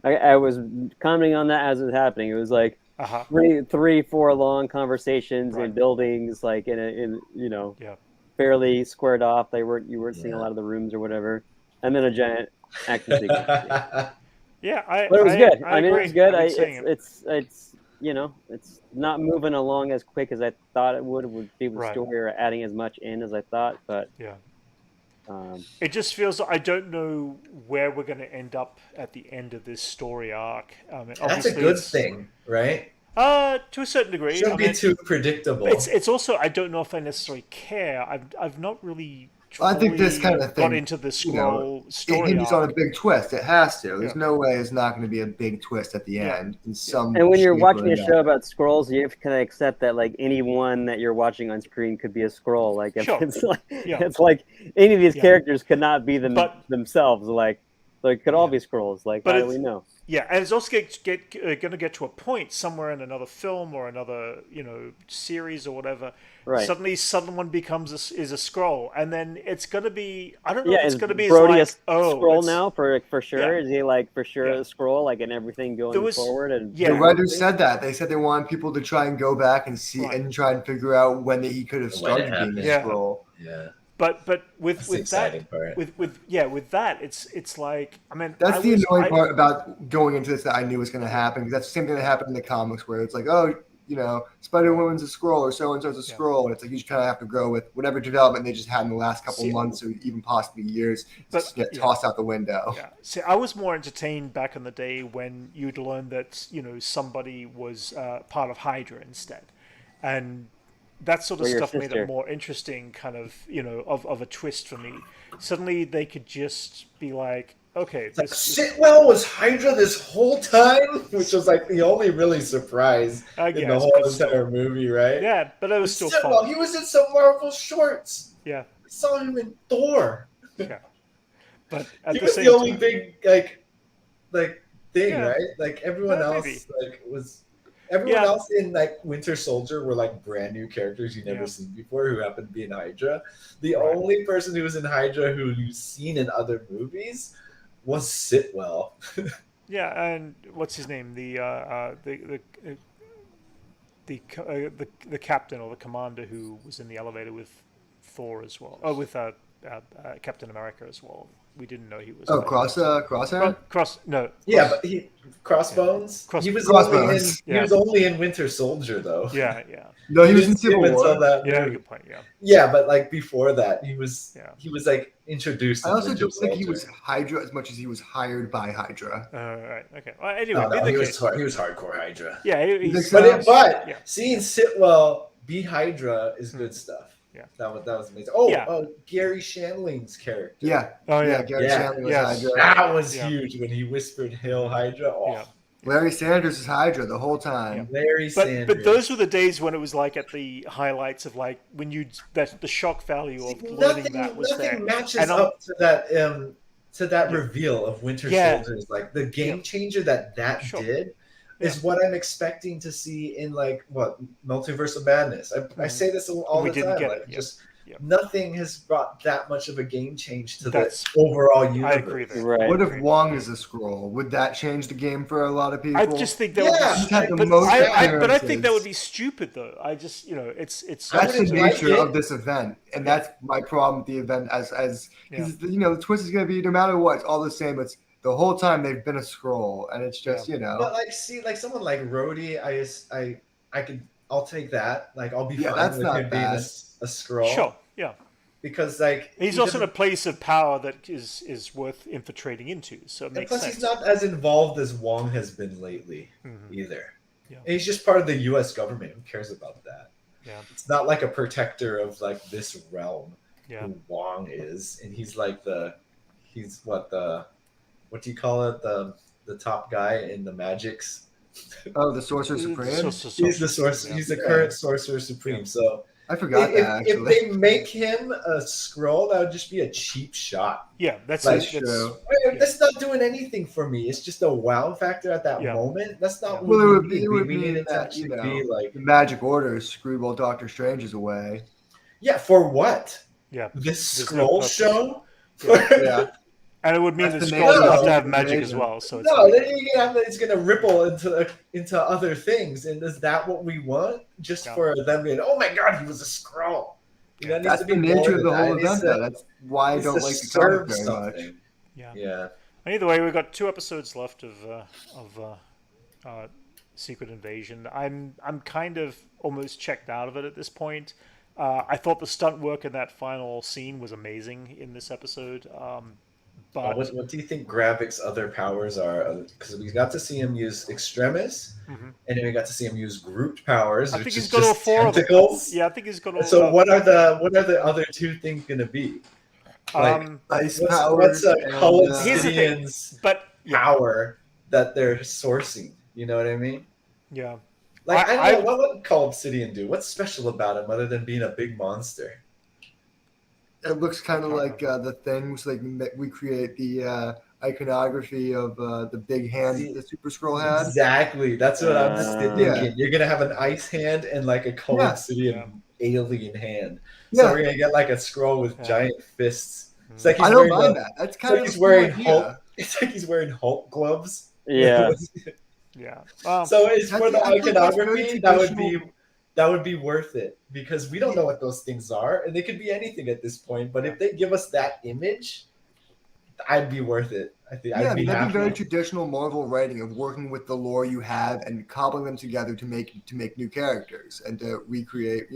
I was commenting on that as it was happening. It was like 3-4 long conversations in buildings, like in fairly squared off. You weren't seeing a lot of the rooms or whatever, and then a giant action sequence. But it was good. I mean, agree. it was good. It's not moving along as quick as I thought it would be with the story or adding as much in as I thought. But it just feels like I don't know where we're going to end up at the end of this story arc. That's a good thing, right? To a certain degree. Shouldn't be too predictable. It's also, I don't know if I necessarily care. I've not really I think this kind of thing got into the scroll story. It hinges on a big twist. It has to. There's no way it's not going to be a big twist at the end. And when you're watching a show about scrolls, you have to kind of accept that like anyone that you're watching on screen could be a scroll. Like it's like any of these characters could not be themselves. Like they could all be scrolls. Like how do we know? Yeah, and it's also going to get to a point somewhere in another film or another series or whatever. Right. Suddenly, someone becomes a scroll, and then it's going to be I don't know. If it's going to be Brody like scroll now for sure. Is he like for sure a scroll like in everything going forward? And the writers said that they said they wanted people to try and go back and see and try and figure out when he could have started being a scroll. Yeah. But with that, it's like that's the annoying part about going into this that I knew was going to happen, because that's the same thing that happened in the comics where it's like, Spider-Woman's a scroll or so and so's a scroll, and it's like you just kind of have to go with whatever development they just had in the last couple of months or even possibly years just get tossed out the window. Yeah. See, I was more entertained back in the day when you'd learn that somebody was part of Hydra instead, and that sort of stuff made it more interesting, kind of, of a twist for me. Suddenly they could just be like, okay. Sitwell was Hydra this whole time, which was like the only really surprise in the whole entire movie, right? Yeah, but it was still Sitwell, fun. he was in some Marvel shorts. Yeah. I saw him in Thor. Yeah. But at he the was same the only time, big thing, right? Like everyone else everyone else in like Winter Soldier were like brand new characters you never seen before who happened to be in Hydra. The only person who was in Hydra who you've seen in other movies was Sitwell. Yeah, and what's his name? The captain or the commander who was in the elevator with Thor as well. Oh, with Captain America as well. We didn't know he was. Oh, Crosshair? No. Yeah, but Crossbones. Yeah. He was Crossbones. He was only in Winter Soldier, though. Yeah. No, he was in Civil War. Good point. Yeah. Yeah, but like before that, he was like introduced. I also don't think he was Hydra as much as he was hired by Hydra. Right. Okay. Well, anyway, he was hardcore Hydra. Yeah. But seeing Sitwell be Hydra is good stuff. Yeah, that was amazing. Oh, Gary Shandling's character. Yeah. Gary Shandling was Hydra. That was huge when he whispered "Hail Hydra." Oh. Yeah. Larry Sanders is Hydra the whole time. Yeah. Larry Sanders. But those were the days when it was like at the highlights of like when the shock value of learning that was there. Nothing matches up to that reveal of Winter Soldiers. Like the game changer that did. Is what I'm expecting to see in like Multiverse of Madness. I say this all the time. Nothing has brought that much of a game change to the overall universe. I agree with right. What if Wong is a Skrull? Would that change the game for a lot of people? I just think that would be but I think that would be stupid though. I just it's that's the nature of this event, and that's my problem with the event. As the twist is going to be no matter what, it's all the same. It's the whole time they've been a Skrull, and it's just But like someone like Rhodey, I'll take that. Like I'll be fine with him being a Skrull. Sure, yeah. Because like he's also in a place of power that is worth infiltrating into. So it makes sense. He's not as involved as Wong has been lately either. Yeah. And he's just part of the U.S. government. Who cares about that? Yeah. It's not like a protector of like this realm. Yeah. Who Wong is, and he's like what do you call it? The top guy in the Magics. Oh, the Sorcerer Supreme. He's the sorcerer. He's the current Sorcerer Supreme. So I forgot that. If they make him a Skrull, that would just be a cheap shot. Yeah, that's true. That's not doing anything for me. It's just a wow factor at that moment. That's not what we needed to actually be like. The Magic Order screwball Doctor Strange is away. Yeah, for what? Yeah, this Skrull show. Yeah. And it would mean the Skrulls have to have magic as well. So it's going to ripple into other things. And is that what we want? Just for them being, oh my god, he was a Skrull. That's the nature of the whole event. That's why I don't like the comic very much. Yeah. Either way, we've got 2 episodes left of Secret Invasion. I'm kind of almost checked out of it at this point. I thought the stunt work in that final scene was amazing in this episode. But what do you think Gravik's other powers are? Because we got to see him use Extremis, and then we got to see him use grouped powers. I think he's got all 4 tentacles. of them. Yeah, I think he's got all. So what are the other 2 things going to be? Like ice powers. What's Cull Obsidian's power that they're sourcing? You know what I mean? Yeah. Like I don't know what would Cull Obsidian do? What's special about him other than being a big monster? It looks kind of like the things like we create the iconography of the big hand the Super Skrull had. Exactly. That's what I'm just thinking. Yeah. You're going to have an ice hand and like a Cull Obsidian alien hand. So we're going to get like a Skrull with giant fists. It's like I don't mind that. That's kind of he's wearing Hulk. It's like he's wearing Hulk gloves. Yeah. Yeah. So it's for the iconography. That would be worth it because we don't know what those things are, and they could be anything at this point. But if they give us that image, I'd be worth it. I think I'd be happy. That'd be very traditional Marvel writing of working with the lore you have and cobbling them together to make new characters and to recreate,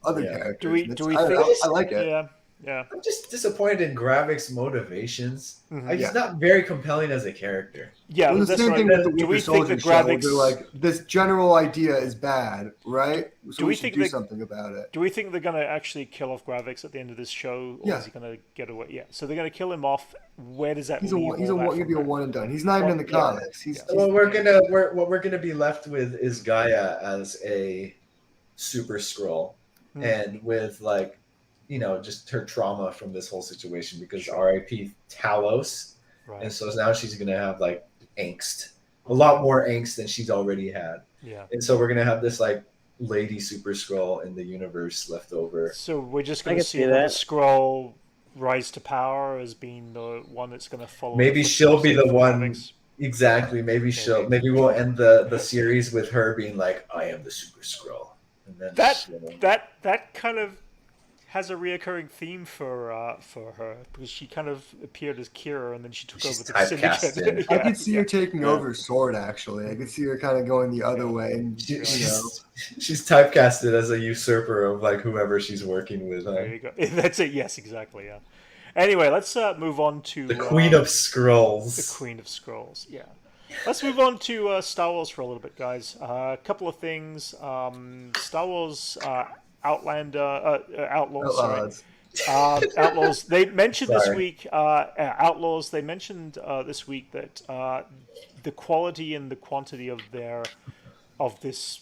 other characters. Do we think? I like it. Yeah. Yeah. I'm just disappointed in Gravik's motivations. Mm-hmm. He's not very compelling as a character. Yeah, well, the same thing with the Winter Soldier show. Gravik's... They're like, this general idea is bad, right? So we should do something about it. Do we think they're going to actually kill off Gravix at the end of this show, or is he going to get away? Yeah, so they're going to kill him off. Where does that leave? He's going to be a one and done. He's not even in the comics. What we're gonna be left with is Gaia as a Super Skrull, and with like, you know, just her trauma from this whole situation because R.I.P. Talos, and so now she's gonna have like angst, a lot more angst than she's already had. Yeah, and so we're gonna have this like lady Super Skrull in the universe left over. So we're just gonna see the Skrull rise to power as being the one that's gonna follow. Maybe she'll be the one. Exactly. Maybe we'll end the series with her being like, "I am the Super Skrull," and then that kind of has a reoccurring theme for her because she kind of appeared as Kira and then she took over the Syndicate. I could see her taking over Sword. Actually, I could see her kind of going the other way. And she's typecasted as a usurper of like whoever she's working with. Huh? There you go. That's it. Yes, exactly. Yeah. Anyway, let's move on to the Queen of Skrulls. The Queen of Skrulls. Yeah. Let's move on to Star Wars for a little bit, guys. A couple of things. Star Wars. Outlaws. Outlaws. They mentioned this week. Outlaws. They mentioned this week that the quality and the quantity of this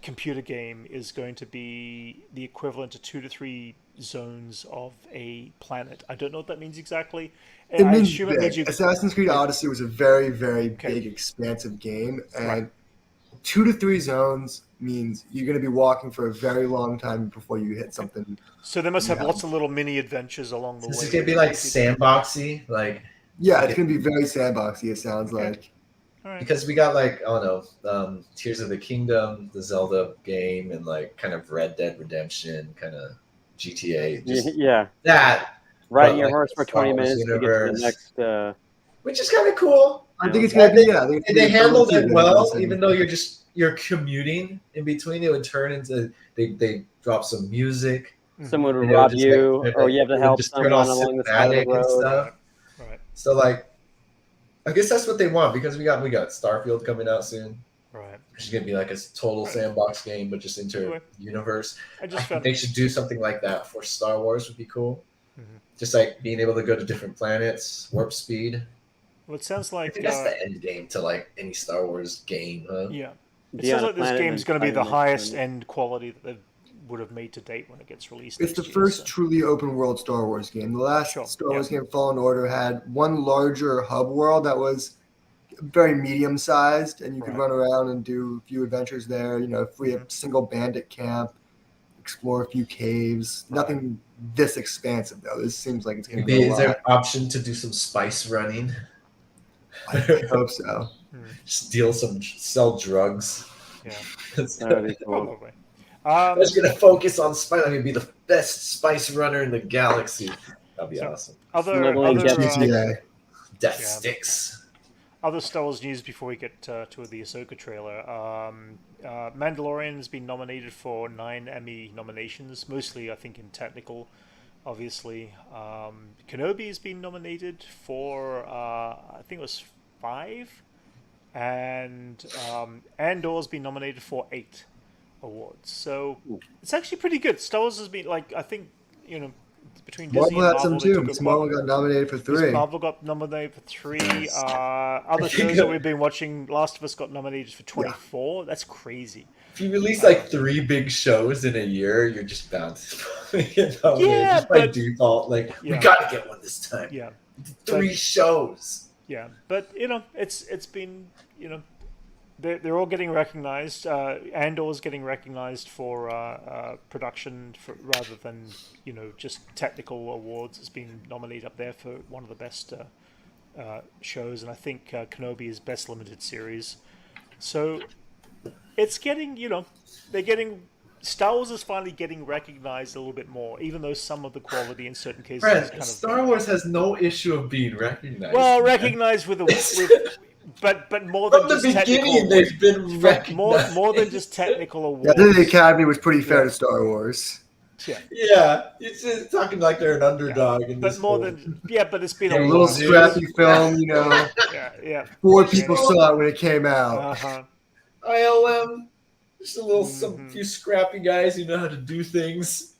computer game is going to be the equivalent to 2 to 3 zones of a planet. I don't know what that means exactly. It means big. Assassin's Creed Odyssey was a very, very big, expansive game, and 2 to 3 zones means you're going to be walking for a very long time before you hit something. So they must have lots of little mini adventures along the way. This is going to be like sandboxy, like it's going to be very sandboxy. It sounds like because we got like Tears of the Kingdom, the Zelda game, and like kind of Red Dead Redemption, kind of GTA. That riding your horse for 20 minutes to get to the next, which is kind of cool. I think it's going to be they handled it well, even though you're commuting in between. It would turn into they drop some music. Someone would rob you, or you have to help someone along the side of the road. Stuff. Right. So like, I guess that's what they want because we got Starfield coming out soon. Right. Which is gonna be like a total sandbox game, but just inter-universe. I think they should do something like that for Star Wars. Would be cool. Mm-hmm. Just like being able to go to different planets, warp speed. Well, it sounds like that's the end game to like any Star Wars game, huh? Yeah. It sounds like this game is going to be the highest end quality that they would have made to date when it gets released. It's the first truly open world Star Wars game. The last Star Wars game, Fallen Order, had one larger hub world that was very medium sized, and you could run around and do a few adventures there. You know, free a single bandit camp, explore a few caves. Nothing this expansive though. This seems like it's going to be. Is there an option to do some spice running? I hope so. Sell drugs. Yeah, that'd be cool. Probably. I'm just gonna focus on spice. I'm gonna be the best spice runner in the galaxy. That'd be awesome. Death sticks. Other Star Wars news before we get to the Ahsoka trailer. Mandalorian has been nominated for 9 Emmy nominations, mostly I think in technical. Obviously, Kenobi has been nominated for I think it was 5, and Andor's been nominated for 8 awards. So it's actually pretty good. Star Wars has been like, I think, you know, between Disney Marvel had some too. Marvel got nominated for 3. Marvel got nominated for 3. Other shows that we've been watching, Last of Us got nominated for 24. That's crazy. If you release like 3 big shows in a year, you're just bound to get nominated just by default. Like, we got to get one this time. Yeah, 3 shows. Yeah, but you know, it's been, you know, they're all getting recognized. Andor's getting recognized for production rather than, you know, just technical awards. It's been nominated up there for one of the best shows, and I think Kenobi is best limited series. So it's getting, you know, Star Wars is finally getting recognized a little bit more, even though some of the quality in certain cases is kind of... Star Wars has no issue of being recognized. Well, recognized with but more than just technical. From the beginning, they've been recognized. More than just technical awards. Yeah, I think the Academy was pretty fair to Star Wars. Yeah, it's just talking like they're an underdog in but this more film. than but it's been a little scrappy film, Yeah. 4 people saw it when it came out. ILM, just some few scrappy guys who know how to do things.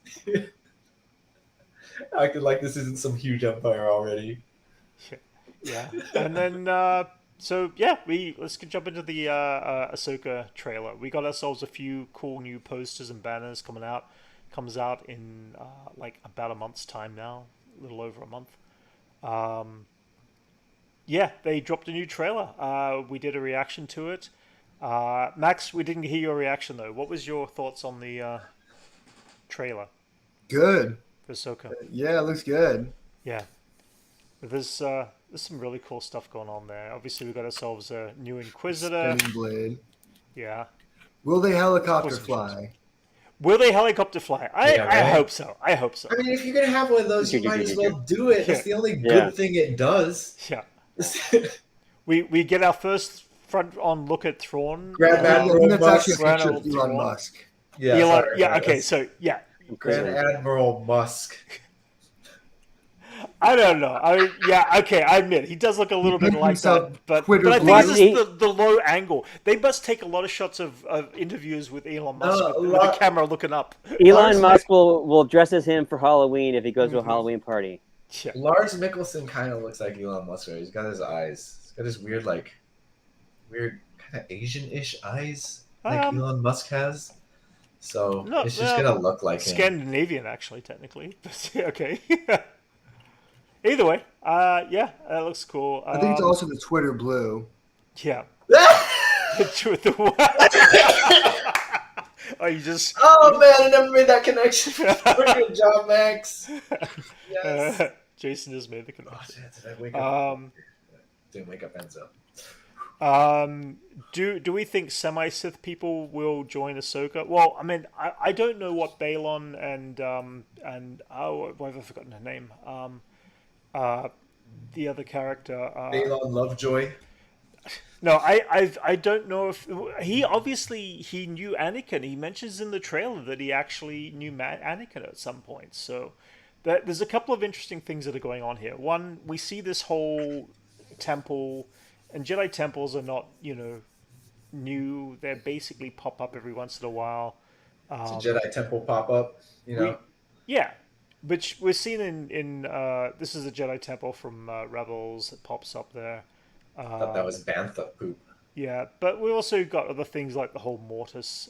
Acting like this isn't some huge empire already. Yeah, and then let's jump into the Ahsoka trailer. We got ourselves a few cool new posters and banners coming out. Comes out in like about a month's time now, a little over a month. They dropped a new trailer. We did a reaction to it. Max, we didn't hear your reaction though. What was your thoughts on the trailer? Good. For Ahsoka. Yeah, it looks good. Yeah. There's some really cool stuff going on there. Obviously, we got ourselves a new Inquisitor. Spinning blade. Yeah. Will they helicopter fly? Will they helicopter fly? I hope so. I hope so. I mean, if you're gonna have one of those, you might as well do it. It's the only good thing it does. Yeah. we get our first front-on look at Thrawn. Grand Admiral Musk. Elon Musk. Yeah. Okay. So yeah. Grand Admiral Musk. I don't know. Okay, I admit he does look a little bit like that, but I think this is the low angle. They must take a lot of shots of interviews with Elon Musk with the camera looking up. Elon Musk will dress as him for Halloween if he goes to a Halloween party. Yeah. Lars Mikkelsen kind of looks like Elon Musk. Right? He's got his eyes. He's got his weird kind of Asian-ish eyes like Elon Musk has. So it's just gonna look like Scandinavian, actually, technically. Okay. Either way, that looks cool. I think it's also the Twitter blue. Yeah. You just... Oh, man, I never made that connection. Good job, Max. Yes. Jason just made the connection. Oh, shit, did I wake up? Didn't wake up Enzo. Do we think semi-Sith people will join Ahsoka? Well, I mean, I don't know what Balon and why have I forgotten her name? The other character, Balon Lovejoy. No, I don't know if he knew Anakin. He mentions in the trailer that he actually knew Anakin at some point. So there's a couple of interesting things that are going on here. One, we see this whole temple, and Jedi temples are not new. They basically pop up every once in a while. It's a Jedi temple pop up, which we're seeing in this is a Jedi temple from Rebels that pops up there. I thought that was Bantha poop. Yeah, but we also got other things like the whole Mortis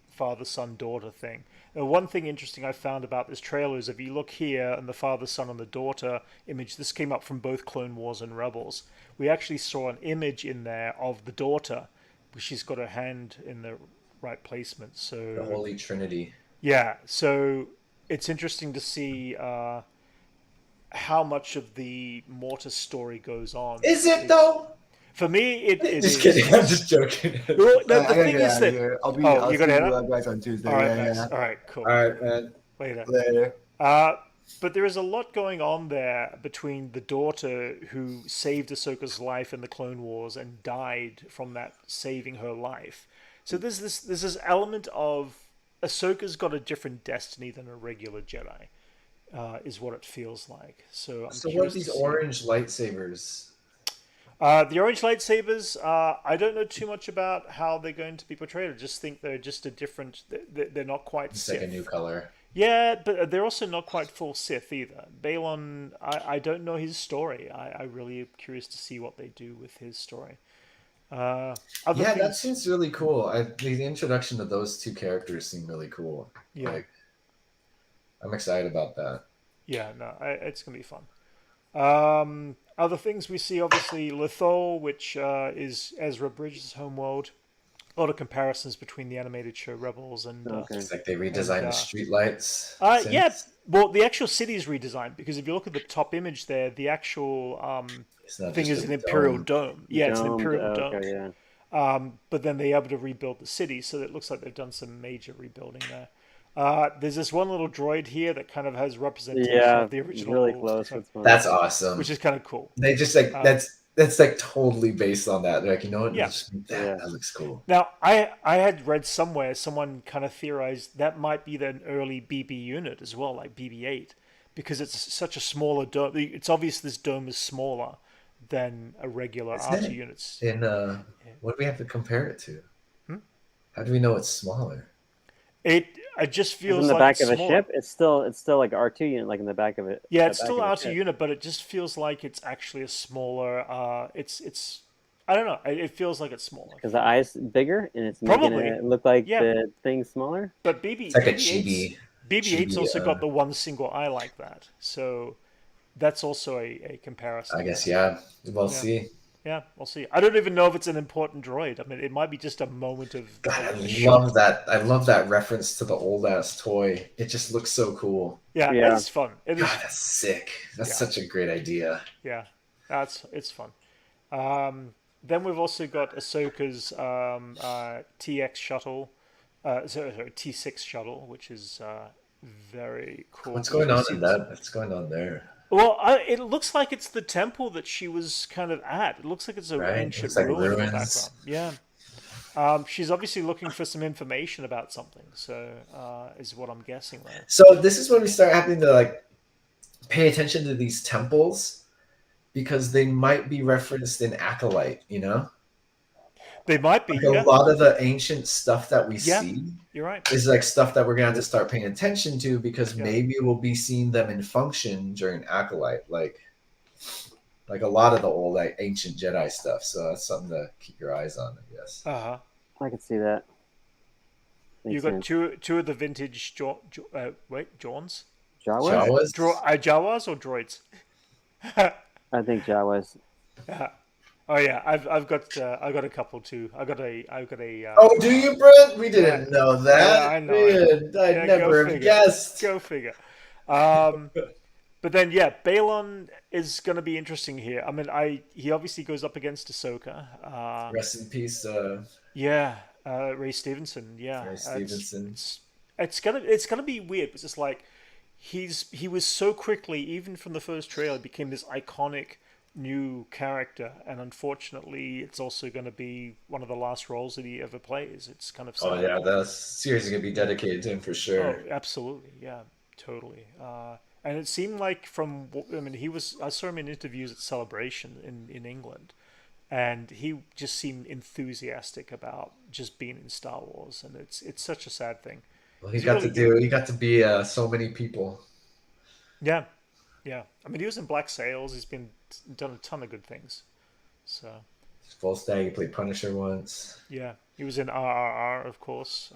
father, son, daughter thing. And one thing interesting I found about this trailer is if you look here and the father, son, and the daughter image, this came up from both Clone Wars and Rebels. We actually saw an image in there of the daughter, but she's got her hand in the right placement. So the Holy Trinity. Yeah, so it's interesting to see how much of the Mortis story goes on. Is it though? For me, it just kidding. I'm just joking. Well, the thing is that I'll see you guys on Tuesday. All right, all right, cool. All right, man. Later. But there is a lot going on there between the daughter who saved Ahsoka's life in the Clone Wars and died from that saving her life. So there's this element of Ahsoka's got a different destiny than a regular Jedi, is what it feels like. So what are these orange lightsabers? The orange lightsabers, I don't know too much about how they're going to be portrayed. I just think they're just a different... They're not quite it's Sith. Like a new color. Yeah, but they're also not quite full Sith either. Balon, I don't know his story. I really am curious to see what they do with his story. That seems really cool. The introduction of those two characters seem really cool. Yeah. I'm excited about that. Yeah, no, it's going to be fun. Other things we see, obviously, Lothal, which is Ezra Bridges' homeworld. A lot of comparisons between the animated show Rebels and... It's like they redesigned the streetlights. Yeah, well, the actual city is redesigned, because if you look at the top image there, the actual thing is an Imperial Dome. Yeah, it's an Imperial Dome. Okay, yeah. But then they're able to rebuild the city, so it looks like they've done some major rebuilding there. There's this one little droid here that kind of has representation of the original. Really close. That's awesome. Which is kind of cool. They just that's like totally based on that. They're like, you know what? Yeah. That looks cool. Now, I had read somewhere someone kind of theorized that might be an early BB unit as well, like BB-8, because it's such a smaller dome. It's obvious this dome is smaller than a regular R2 units. And what do we have to compare it to? How do we know it's smaller? It just feels in the like back of a ship. It's still like R2 unit, like in the back of it. Yeah, it's still R2 unit, but it just feels like it's actually a smaller. It's I don't know. It feels like it's smaller because the eye's bigger and it's making it look like the thing smaller. But it's like BB-8's also got the one single eye like that, so that's also a comparison. I guess we'll see. Yeah, we'll see. I don't even know if it's an important droid. I mean, it might be just a moment of. God, I love that. I love that reference to the old ass toy. It just looks so cool. Yeah, it's fun. That's sick. That's such a great idea. Yeah, it's fun. Then we've also got Ahsoka's TX shuttle, sorry, T6 shuttle, which is very cool. What's going on in that? What's going on there? Well, it looks like it's the temple that she was kind of at. It looks like it's a ancient ruin in the background. Yeah. She's obviously looking for some information about something, so is what I'm guessing there. So this is when we start having to like pay attention to these temples because they might be referenced in Acolyte, you know? They might be. Like a lot of the ancient stuff that we see, you're right, is like stuff that we're gonna have to start paying attention to because maybe we'll be seeing them in function during Acolyte, like a lot of the old like ancient Jedi stuff. So that's something to keep your eyes on, I guess. I can see that. You got two of the vintage Jawns? Jawas? Jawas or droids? I think Jawas. Oh yeah, I've got a couple too. I got a. Oh, do you, Brent? We didn't know that. Yeah, I know. I never have guessed. Go figure. But then Balon is going to be interesting here. I mean, he obviously goes up against Ahsoka. Rest in peace. Ray Stevenson. Yeah, Ray Stevenson. It's gonna be weird. It's just like he was so quickly, even from the first trailer, became this iconic new character, and unfortunately it's also going to be one of the last roles that he ever plays. It's kind of sad. Oh yeah, the series is going to be dedicated to him for sure. Oh, absolutely. Yeah, totally. And it seemed like I saw him in interviews at Celebration in England, and he just seemed enthusiastic about just being in Star Wars, and it's such a sad thing. Well, he got to be so many people. Yeah. I mean, he was in Black Sails. He's done a ton of good things. So. Full Stag. He played Punisher once. Yeah, he was in RRR, of course.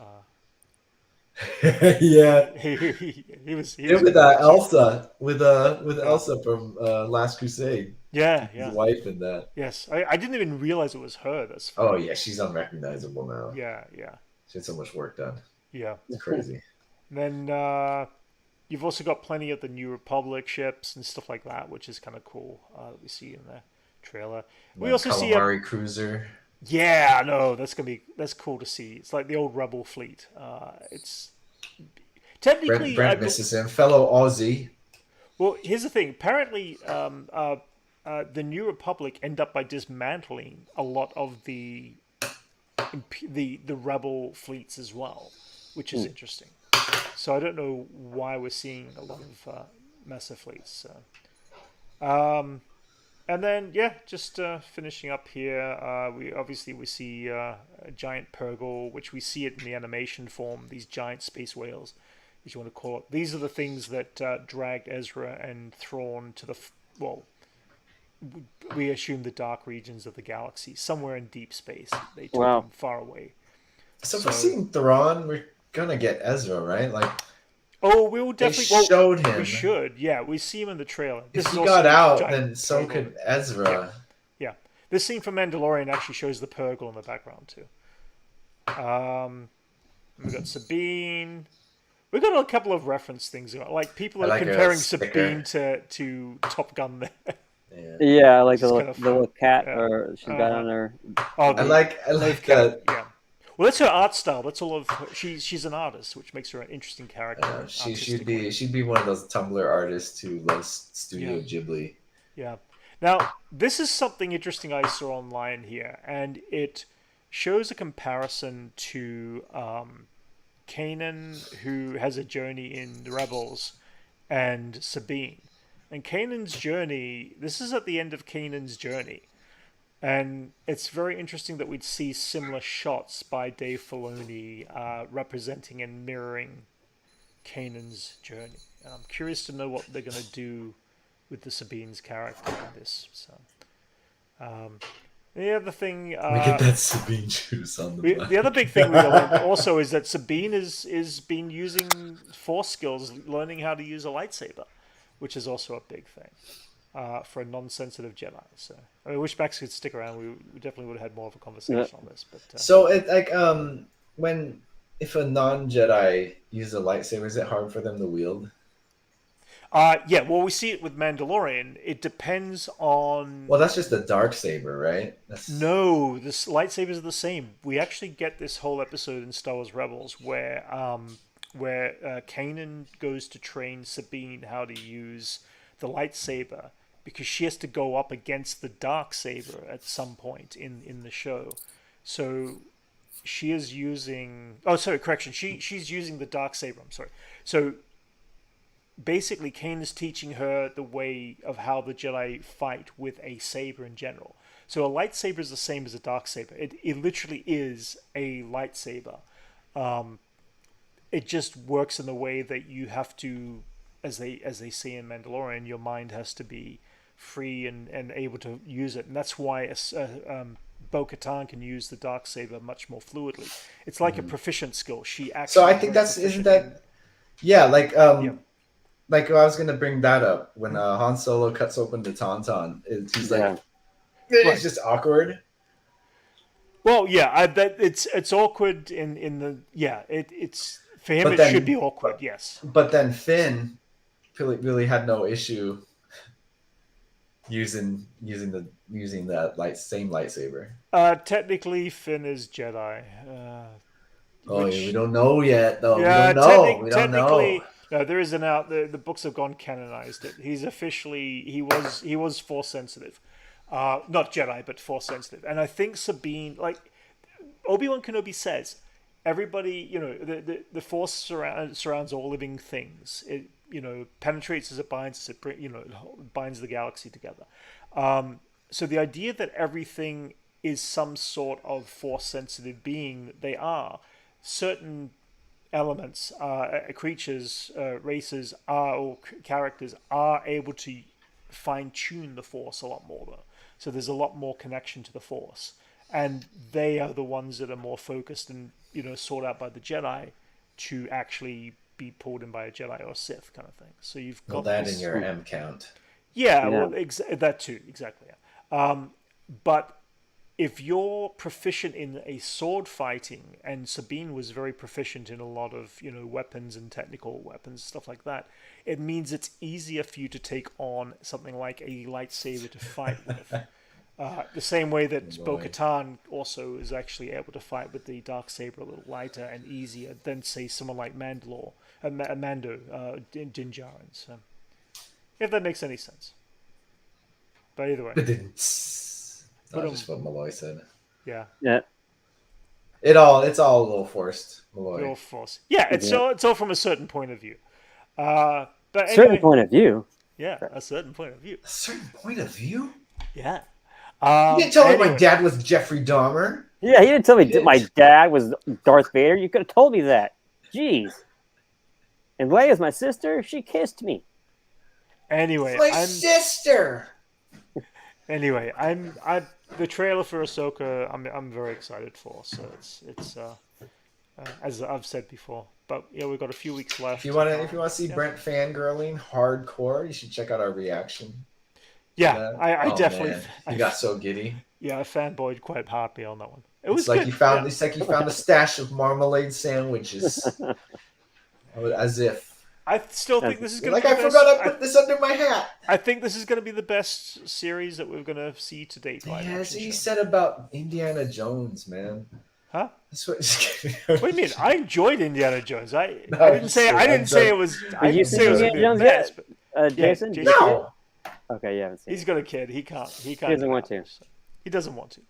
Yeah. He was with Elsa, with Elsa from Last Crusade. Yeah. His wife in that. Yes, I didn't even realize it was her. That's funny. Oh yeah, she's unrecognizable now. Yeah. She had so much work done. Yeah, it's crazy. And then you've also got plenty of the New Republic ships and stuff like that, which is kind of cool. That we see in the trailer. We also see a cruiser. Yeah, no, that's cool to see. It's like the old Rebel fleet. It's technically Brent misses him, fellow Aussie. Well, here's the thing. Apparently, the New Republic end up by dismantling a lot of the Rebel fleets as well, which is interesting. So I don't know why we're seeing a lot of Mesa fleets. And then just finishing up here, we see a giant Purgle, which we see it in the animation form. These giant space whales, if you want to call it. These are the things that dragged Ezra and Thrawn to we assume the dark regions of the galaxy, somewhere in deep space. They took them far away. So if we're seeing Thrawn, we're gonna get Ezra, right? Like, oh, we will definitely. They showed him. We should, we see him in the trailer. If he got out, then so could Ezra. Yeah, this scene from Mandalorian actually shows the Purgle in the background too. We got Sabine. We got a couple of reference things, like people are comparing Sabine to Top Gun there. Yeah, I like the little cat, or she's got on her. Oh, I like that. Yeah. Well, that's her art style. That's all of her. She's an artist, which makes her an interesting character. She'd be one of those Tumblr artists who loves Studio Ghibli. Yeah. Now, this is something interesting I saw online here, and it shows a comparison to Kanan, who has a journey in the Rebels, and Sabine. And Kanan's journey, this is at the end of Kanan's journey. And it's very interesting that we'd see similar shots by Dave Filoni representing and mirroring Kanan's journey. And I'm curious to know what they're going to do with the Sabine's character in this. So, the other thing we get that Sabine juice on the other big thing we learned also is that Sabine is been using Force skills, learning how to use a lightsaber, which is also a big thing for a non-sensitive Jedi. So I wish Max could stick around. We definitely would have had more of a conversation on this. But so it if a non-Jedi uses a lightsaber, is it hard for them to wield? Yeah, well, we see it with Mandalorian. It depends on... Well, that's just a dark saber, right? No, the lightsabers are the same. We actually get this whole episode in Star Wars Rebels where Kanan goes to train Sabine how to use the lightsaber because she has to go up against the dark saber at some point in the show. So she is using... Oh, sorry, correction. She's using the dark saber. I'm sorry. So... basically, Kanan is teaching her the way of how the Jedi fight with a saber in general. So a lightsaber is the same as a dark saber. It literally is a lightsaber. It just works in the way that you have to, as they say in Mandalorian, your mind has to be free and able to use it. And that's why Bo-Katan can use the dark saber much more fluidly. It's like a proficient skill. She actually. So I think isn't that, yeah, like yeah. Like I was gonna bring that up when Han Solo cuts open the Tauntaun. He's like, it's just awkward. Well, yeah, I bet it's awkward in the it's for him. It should be awkward, yes. But then Finn really had no issue using that same lightsaber. Technically, Finn is Jedi. We don't know yet, though. Yeah, we don't know. No, there isn't out. The books have gone canonized it. He's officially he was Force sensitive, not Jedi, but Force sensitive. And I think Sabine, like Obi-Wan Kenobi says, everybody, the Force surrounds all living things. It penetrates as it binds, it binds the galaxy together. So the idea that everything is some sort of Force sensitive being, they are certain elements, creatures, races or characters are able to fine-tune the Force a lot more, though. So there's a lot more connection to the Force, and they are the ones that are more focused and sought out by the Jedi to actually be pulled in by a Jedi or Sith kind of thing. So you've got that in your M count. Yeah, well, that too, exactly. Yeah. But if you're proficient in a sword fighting, and Sabine was very proficient in a lot of weapons and technical weapons, stuff like that, it means it's easier for you to take on something like a lightsaber to fight with. The same way that Bo-Katan also is actually able to fight with the darksaber a little lighter and easier than, say, someone like Mando, Din Djarin. So, if that makes any sense. But either way. That's just what Malloy said. Yeah. Yeah. It's all a little forced, Malloy. A little forced. Yeah, it's all from a certain point of view. But anyway, certain point of view. Yeah, a certain point of view. A certain point of view? Yeah. You didn't tell me my dad was Jeffrey Dahmer. Yeah, he didn't tell me my dad was Darth Vader. You could have told me that. Jeez. And Leia's my sister. She kissed me. Anyway, my sister. Anyway, I'm the trailer for Ahsoka. I'm very excited for. So it's as I've said before. But we've got a few weeks left. If you want to see Brent fangirling hardcore, you should check out our reaction. Yeah, I definitely. Man. You got so giddy. Yeah, I fanboyed quite hardly on that one. It's like you found a stash of marmalade sandwiches. As if. I still think this is going to be I forgot I put this under my hat. I think this is going to be the best series that we're going to see to date. Yeah, that's what you said about Indiana Jones, man. Huh? That's what do you mean? I enjoyed Indiana Jones. I didn't say it was. I didn't say it was Indiana Jones yet, Jason? No. Okay, yeah, I haven't seen He's got a kid. He can't. He doesn't want to. He doesn't want to.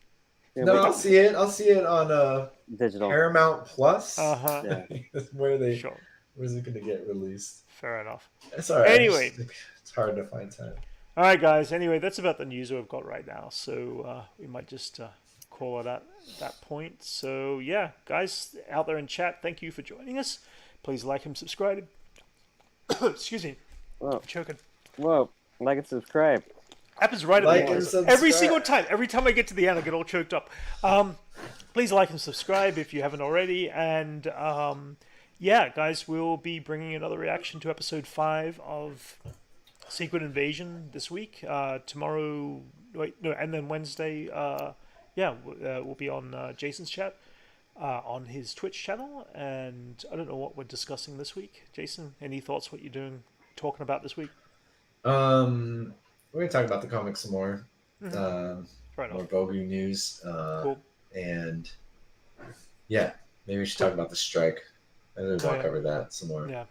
Yeah, no, I'll see it. I'll see it on digital Paramount Plus. Yeah. Where's it going to get released? Fair enough. It's all right. Anyway, it's hard to find time. All right, guys. Anyway, that's about the news we've got right now. So we might just call it at that point. So yeah, guys out there in chat, thank you for joining us. Please like and subscribe. Excuse me. Whoa. I'm choking. Whoa. Like and subscribe. Happens right at the end. Every single time. Every time I get to the end, I get all choked up. Please like and subscribe if you haven't already. And yeah, guys, we'll be bringing another reaction to episode 5 of Secret Invasion this week. Tomorrow, and then Wednesday, we'll be on Jason's chat on his Twitch channel. And I don't know what we're discussing this week. Jason, any thoughts what you're talking about this week? We're going to talk about the comics some more. More Grogu news. Cool. And yeah, maybe we should talk about the strike. I think we'll cover that some more. Yeah.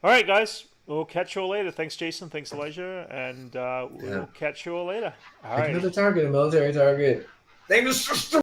All right, guys. We'll catch you all later. Thanks, Jason. Thanks, Elijah. And we'll catch you all later. All right. Another target, a military target. Name the system.